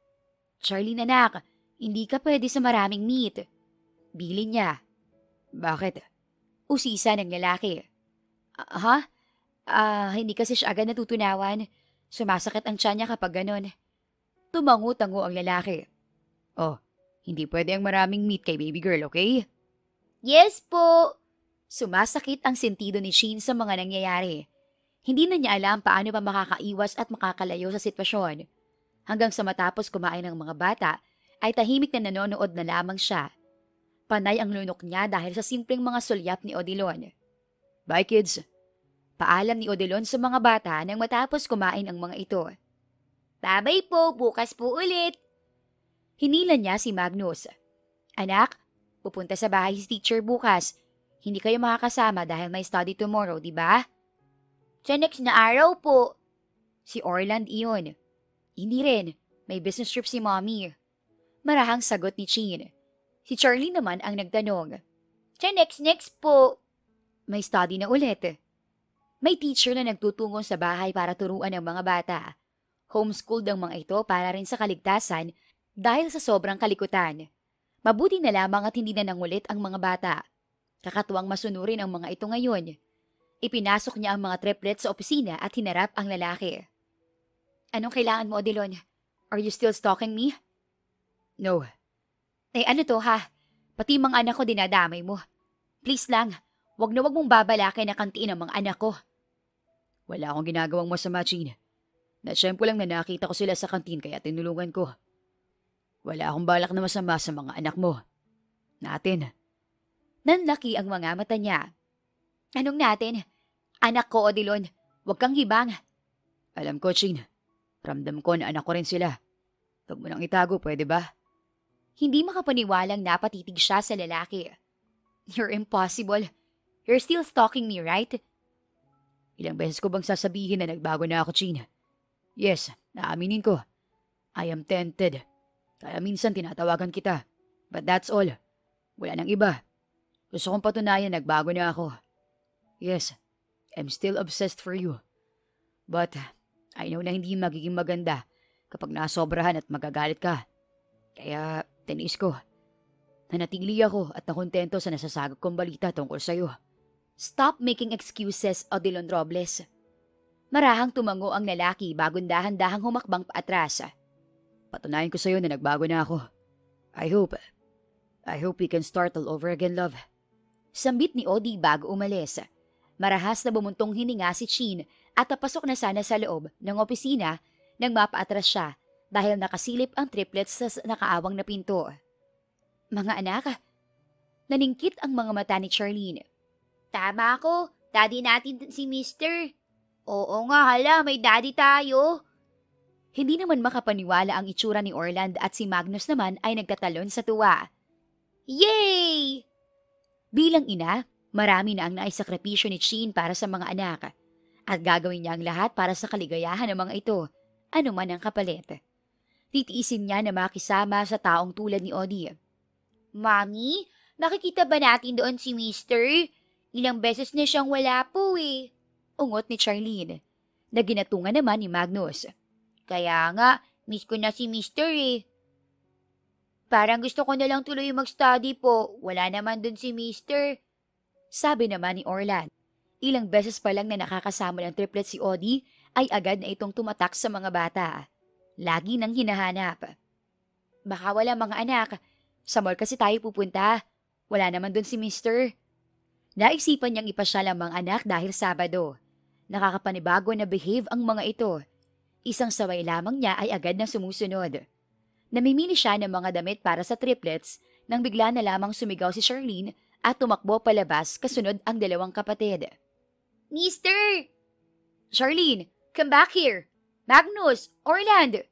S1: Charlene anak, hindi ka pwede sa maraming meat. Bilin niya.
S2: Bakit?
S1: Usisa ng lalaki. Hindi kasi siya agad natutunawan. Sumasakit ang tiyan niya kapag ganon. Tumango-tango ang lalaki.
S2: Oh, hindi pwede ang maraming meat kay baby girl, okay?
S1: Yes po! Sumasakit ang sentido ni Sheen sa mga nangyayari. Hindi na niya alam paano pa makakaiwas at makakalayo sa sitwasyon. Hanggang sa matapos kumain ng mga bata, ay tahimik na nanonood na lamang siya. Panay ang lunok niya dahil sa simpleng mga sulyap ni Odilon.
S2: Bye kids!
S1: Paalam ni Odilon sa mga bata nang matapos kumain ang mga ito. Babay po, bukas po ulit. Hinila niya si Magnus. Anak, pupunta sa bahay si teacher bukas. Hindi kayo makakasama dahil may study tomorrow, di ba? Sa next na araw po. Si Orland iyon. Hindi rin. May business trip si Mommy. Marahang sagot ni Chin. Si Charlie naman ang nagtanong. Next po. May study na ulit. May teacher na nagtutungo sa bahay para turuan ang mga bata. Homeschooled ang mga ito para rin sa kaligtasan dahil sa sobrang kalikutan. Mabuti na lamang at hindi na nangulit ang mga bata. Kakatuwang masunurin ang mga ito ngayon. Ipinasok niya ang mga triplets sa opisina at hinarap ang lalaki. Anong kailangan mo, Odilon? Are you still stalking me? No. Ano to ha? Pati mga anak ko dinadamay mo. Please lang, wag na wag mong babalakin na kantiin ang mga anak ko. Wala akong ginagawang masama, Chin. Nasyempo lang na nakita ko sila sa kantin kaya tinulungan ko. Wala akong balak na masama sa mga anak mo. Natin. Nanlaki ang mga mata niya. Anong natin? Anak ko, Odilon. Huwag kang hibang. Alam ko, Chin. Ramdam ko na anak ko rin sila. Huwag mo nang itago, pwede ba? Hindi makapaniwalang napatitig siya sa lalaki. You're impossible. You're still stalking me, right? Ilang beses ko bang sasabihin na nagbago na ako, Chin? Yes, naaminin ko. I am tempted. Kaya minsan tinatawagan kita. But that's all. Wala nang iba. Gusto kong patunayan nagbago na ako. Yes, I'm still obsessed for you. But I know na hindi magiging maganda kapag nasobrahan at magagalit ka. Kaya tinis ko. Nanatili ako at nakontento sa nasasagap kong balita tungkol sa'yo. Stop making excuses, Odilon Robles. Marahang tumango ang lalaki bago dahan-dahang humakbang paatras. Patunayan ko sa'yo na nagbago na ako. I hope we can start all over again, love. Sambit ni Odi bago umalis. Marahas na bumuntong hininga si Chin at napasok na sana sa loob ng opisina nang mapaatras siya dahil nakasilip ang triplets sa nakaawang na pinto. Mga anak, naningkit ang mga mata ni Charlene. Tama ako, daddy natin si Mister. Oo nga hala, may daddy tayo. Hindi naman makapaniwala ang itsura ni Orland at si Magnus naman ay nagtatalon sa tuwa. Yay! Bilang ina, marami na ang naisakripisyo ni Chin para sa mga anak at gagawin niya ang lahat para sa kaligayahan ng mga ito, ano man ang kapalit. Titiisin niya na makisama sa taong tulad ni Odi. Mami, nakikita ba natin doon si Mister? Ilang beses na siyang wala po eh. Ungot ni Charlene. Naginatungan naman ni Magnus. Kaya nga, miss ko na si Mister eh. Parang gusto ko na lang tuloy mag-study po. Wala naman dun si Mister. Sabi naman ni Orland. Ilang beses pa lang na nakakasama ng triplet si Odi ay agad na itong tumatak sa mga bata. Lagi nang hinahanap. Baka wala mga anak. Sa mall kasi tayo pupunta. Wala naman dun si Mister. Naisipan niyang ipasyal ang mga anak dahil Sabado. Nakakapanibago na behave ang mga ito. Isang saway lamang niya ay agad na sumusunod. Namimili siya ng mga damit para sa triplets nang bigla na lamang sumigaw si Charlene at tumakbo palabas kasunod ang dalawang kapatid. Mister! Charlene, come back here! Magnus! Orland!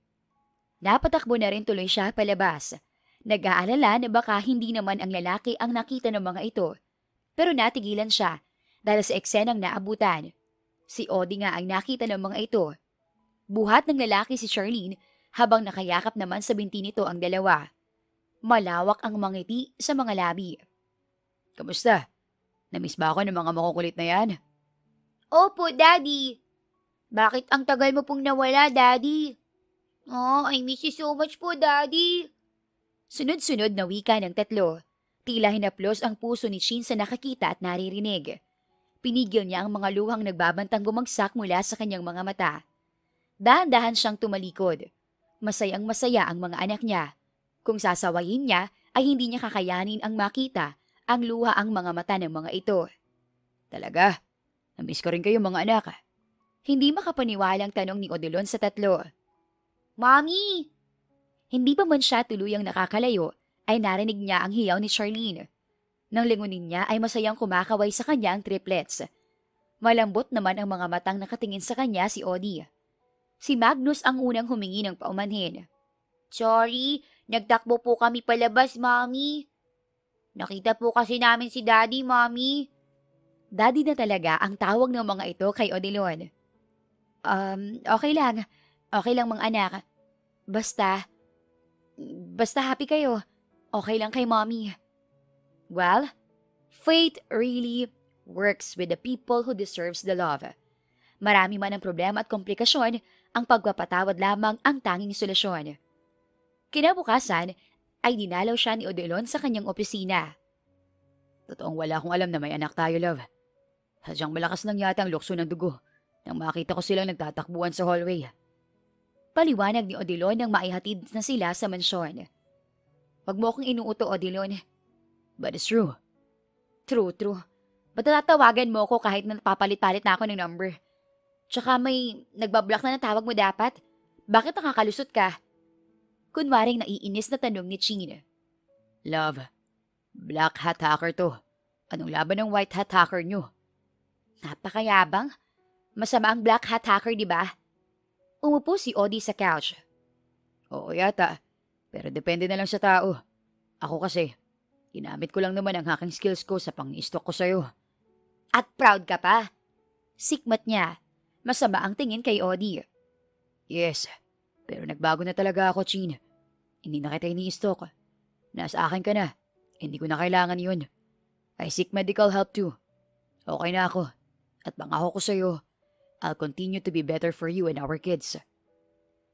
S1: Napatakbo na rin tuloy siya palabas. Nag-aalala na baka hindi naman ang lalaki ang nakita ng mga ito. Pero natigilan siya dahil sa eksenang naabutan. Si Odi nga ang nakita ng mga ito. Buhat ng lalaki si Charlene habang nakayakap naman sa binti nito ang dalawa. Malawak ang mangiti sa mga labi. Kamusta? Namiss ba ako ng mga makukulit na yan? Opo, Daddy. Bakit ang tagal mo pong nawala, Daddy? Oh, I miss you so much po, Daddy. Sunod-sunod na wika ng tatlo. Tila hinaplos ang puso ni Chin sa nakakita at naririnig. Pinigil niya ang mga luhang nagbabantang bumagsak mula sa kanyang mga mata. Dahan-dahan siyang tumalikod. Masayang-masaya ang mga anak niya. Kung sasawayin niya, ay hindi niya kakayanin ang makita ang luha ang mga mata ng mga ito. Talaga? Namiss ko rin kayo mga anak. Hindi makapaniwalang tanong ni Odilon sa tatlo. Mommy! Hindi pa man siya tuluyang nakakalayo, ay narinig niya ang hiyaw ni Charlene. Nang lingunin niya ay masayang kumakaway sa kanya ang triplets. Malambot naman ang mga matang nakatingin sa kanya si Odi. Si Magnus ang unang humingi ng paumanhin. Sorry, nagtakbo po kami palabas, Mommy. Nakita po kasi namin si Daddy, Mommy. Daddy na talaga ang tawag ng mga ito kay Odilon. Okay lang. Okay lang mga anak. Basta, basta happy kayo. Okay lang kay mommy. Well, fate really works with the people who deserves the love. Marami man ang problema at komplikasyon, ang pagpapatawad lamang ang tanging solusyon. Kinabukasan, ay dinalaw siya ni Odilon sa kanyang opisina.
S2: Totoong wala akong alam na may anak tayo, love. Sadyang malakas lang yata ang lukso ng dugo nang makita ko silang nagtatakbuhan sa hallway.
S1: Paliwanag ni Odilon nang maihatid na sila sa mansyon. Huwag mo akong inuuto, Odilon.
S2: But it's true.
S1: True. Ba't tatawagan mo ako kahit na napapalit-palit na ako ng number? Tsaka may nagbablock na ng tawag mo dapat? Bakit nakakalusot ka? Kunwaring naiinis na tanong ni Chin.
S2: Love, black hat hacker to. Anong laban ng white hat hacker nyo?
S1: Napakayabang. Masama ang black hat hacker, di ba? Umupo si Odi sa couch.
S2: Oo yata, pero depende na lang sa tao. Ako kasi, ginamit ko lang naman ang hacking skills ko sa pang-i-stalk ko sa'yo.
S1: At proud ka pa. Sikmat niya. Masama ang tingin kay Odi.
S2: Yes, pero nagbago na talaga ako, Chin. Hindi na kita ini-stalk. Nasa akin ka na. Hindi ko na kailangan yun. I seek medical help too. Okay na ako. At pangako ko sa'yo, I'll continue to be better for you and our kids.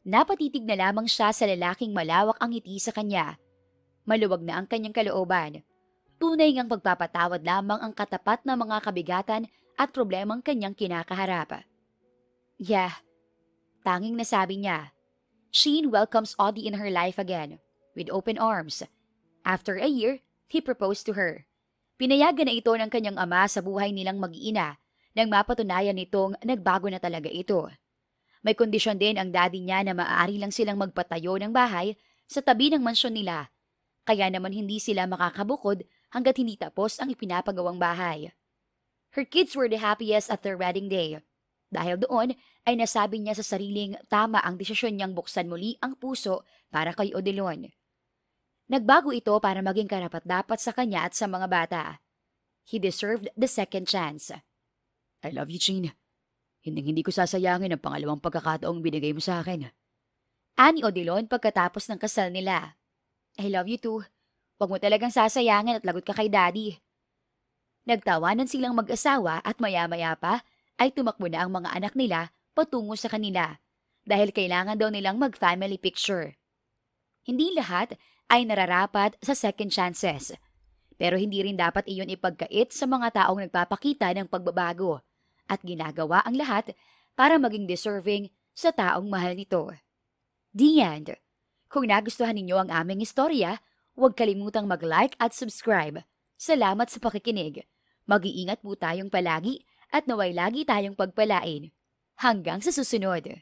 S1: Napatitig na lamang siya sa lalaking malawak ang ngiti sa kanya. Maluwag na ang kanyang kalooban. Tunay ngang pagpapatawad lamang ang katapat na mga kabigatan at problemang kanyang kinakaharap. Yeah, tanging nasabi niya. Sheen welcomes Audie in her life again, with open arms. After a year, he proposed to her. Pinayagan na ito ng kanyang ama sa buhay nilang mag-iina nang mapatunayan nitong nagbago na talaga ito. May kondisyon din ang daddy niya na maaari lang silang magpatayo ng bahay sa tabi ng mansyon nila, kaya naman hindi sila makakabukod hanggat hindi tapos ang ipinapagawang bahay. Her kids were the happiest at their wedding day. Dahil doon ay nasabi niya sa sariling tama ang desisyon niyang buksan muli ang puso para kay Odilon. Nagbago ito para maging karapat-dapat sa kanya at sa mga bata. He deserved the second chance.
S2: I love you, Chin. Hindi ko sasayangin ang pangalawang pagkakataong binigay mo sa akin.
S1: Ani Odilon pagkatapos ng kasal nila. I love you too. Huwag mo talagang sasayangin at lagot ka kay daddy. Nagtawanan silang mag-asawa at maya-maya pa ay tumakbo na ang mga anak nila patungo sa kanila dahil kailangan daw nilang mag-family picture. Hindi lahat ay nararapat sa second chances. Pero hindi rin dapat iyon ipagkait sa mga taong nagpapakita ng pagbabago at ginagawa ang lahat para maging deserving sa taong mahal nito. The end. Kung nagustuhan ninyo ang aming istorya, huwag kalimutang mag-like at subscribe. Salamat sa pakikinig. Mag-iingat po tayong palagi at naway lagi tayong pagpalain. Hanggang sa susunod.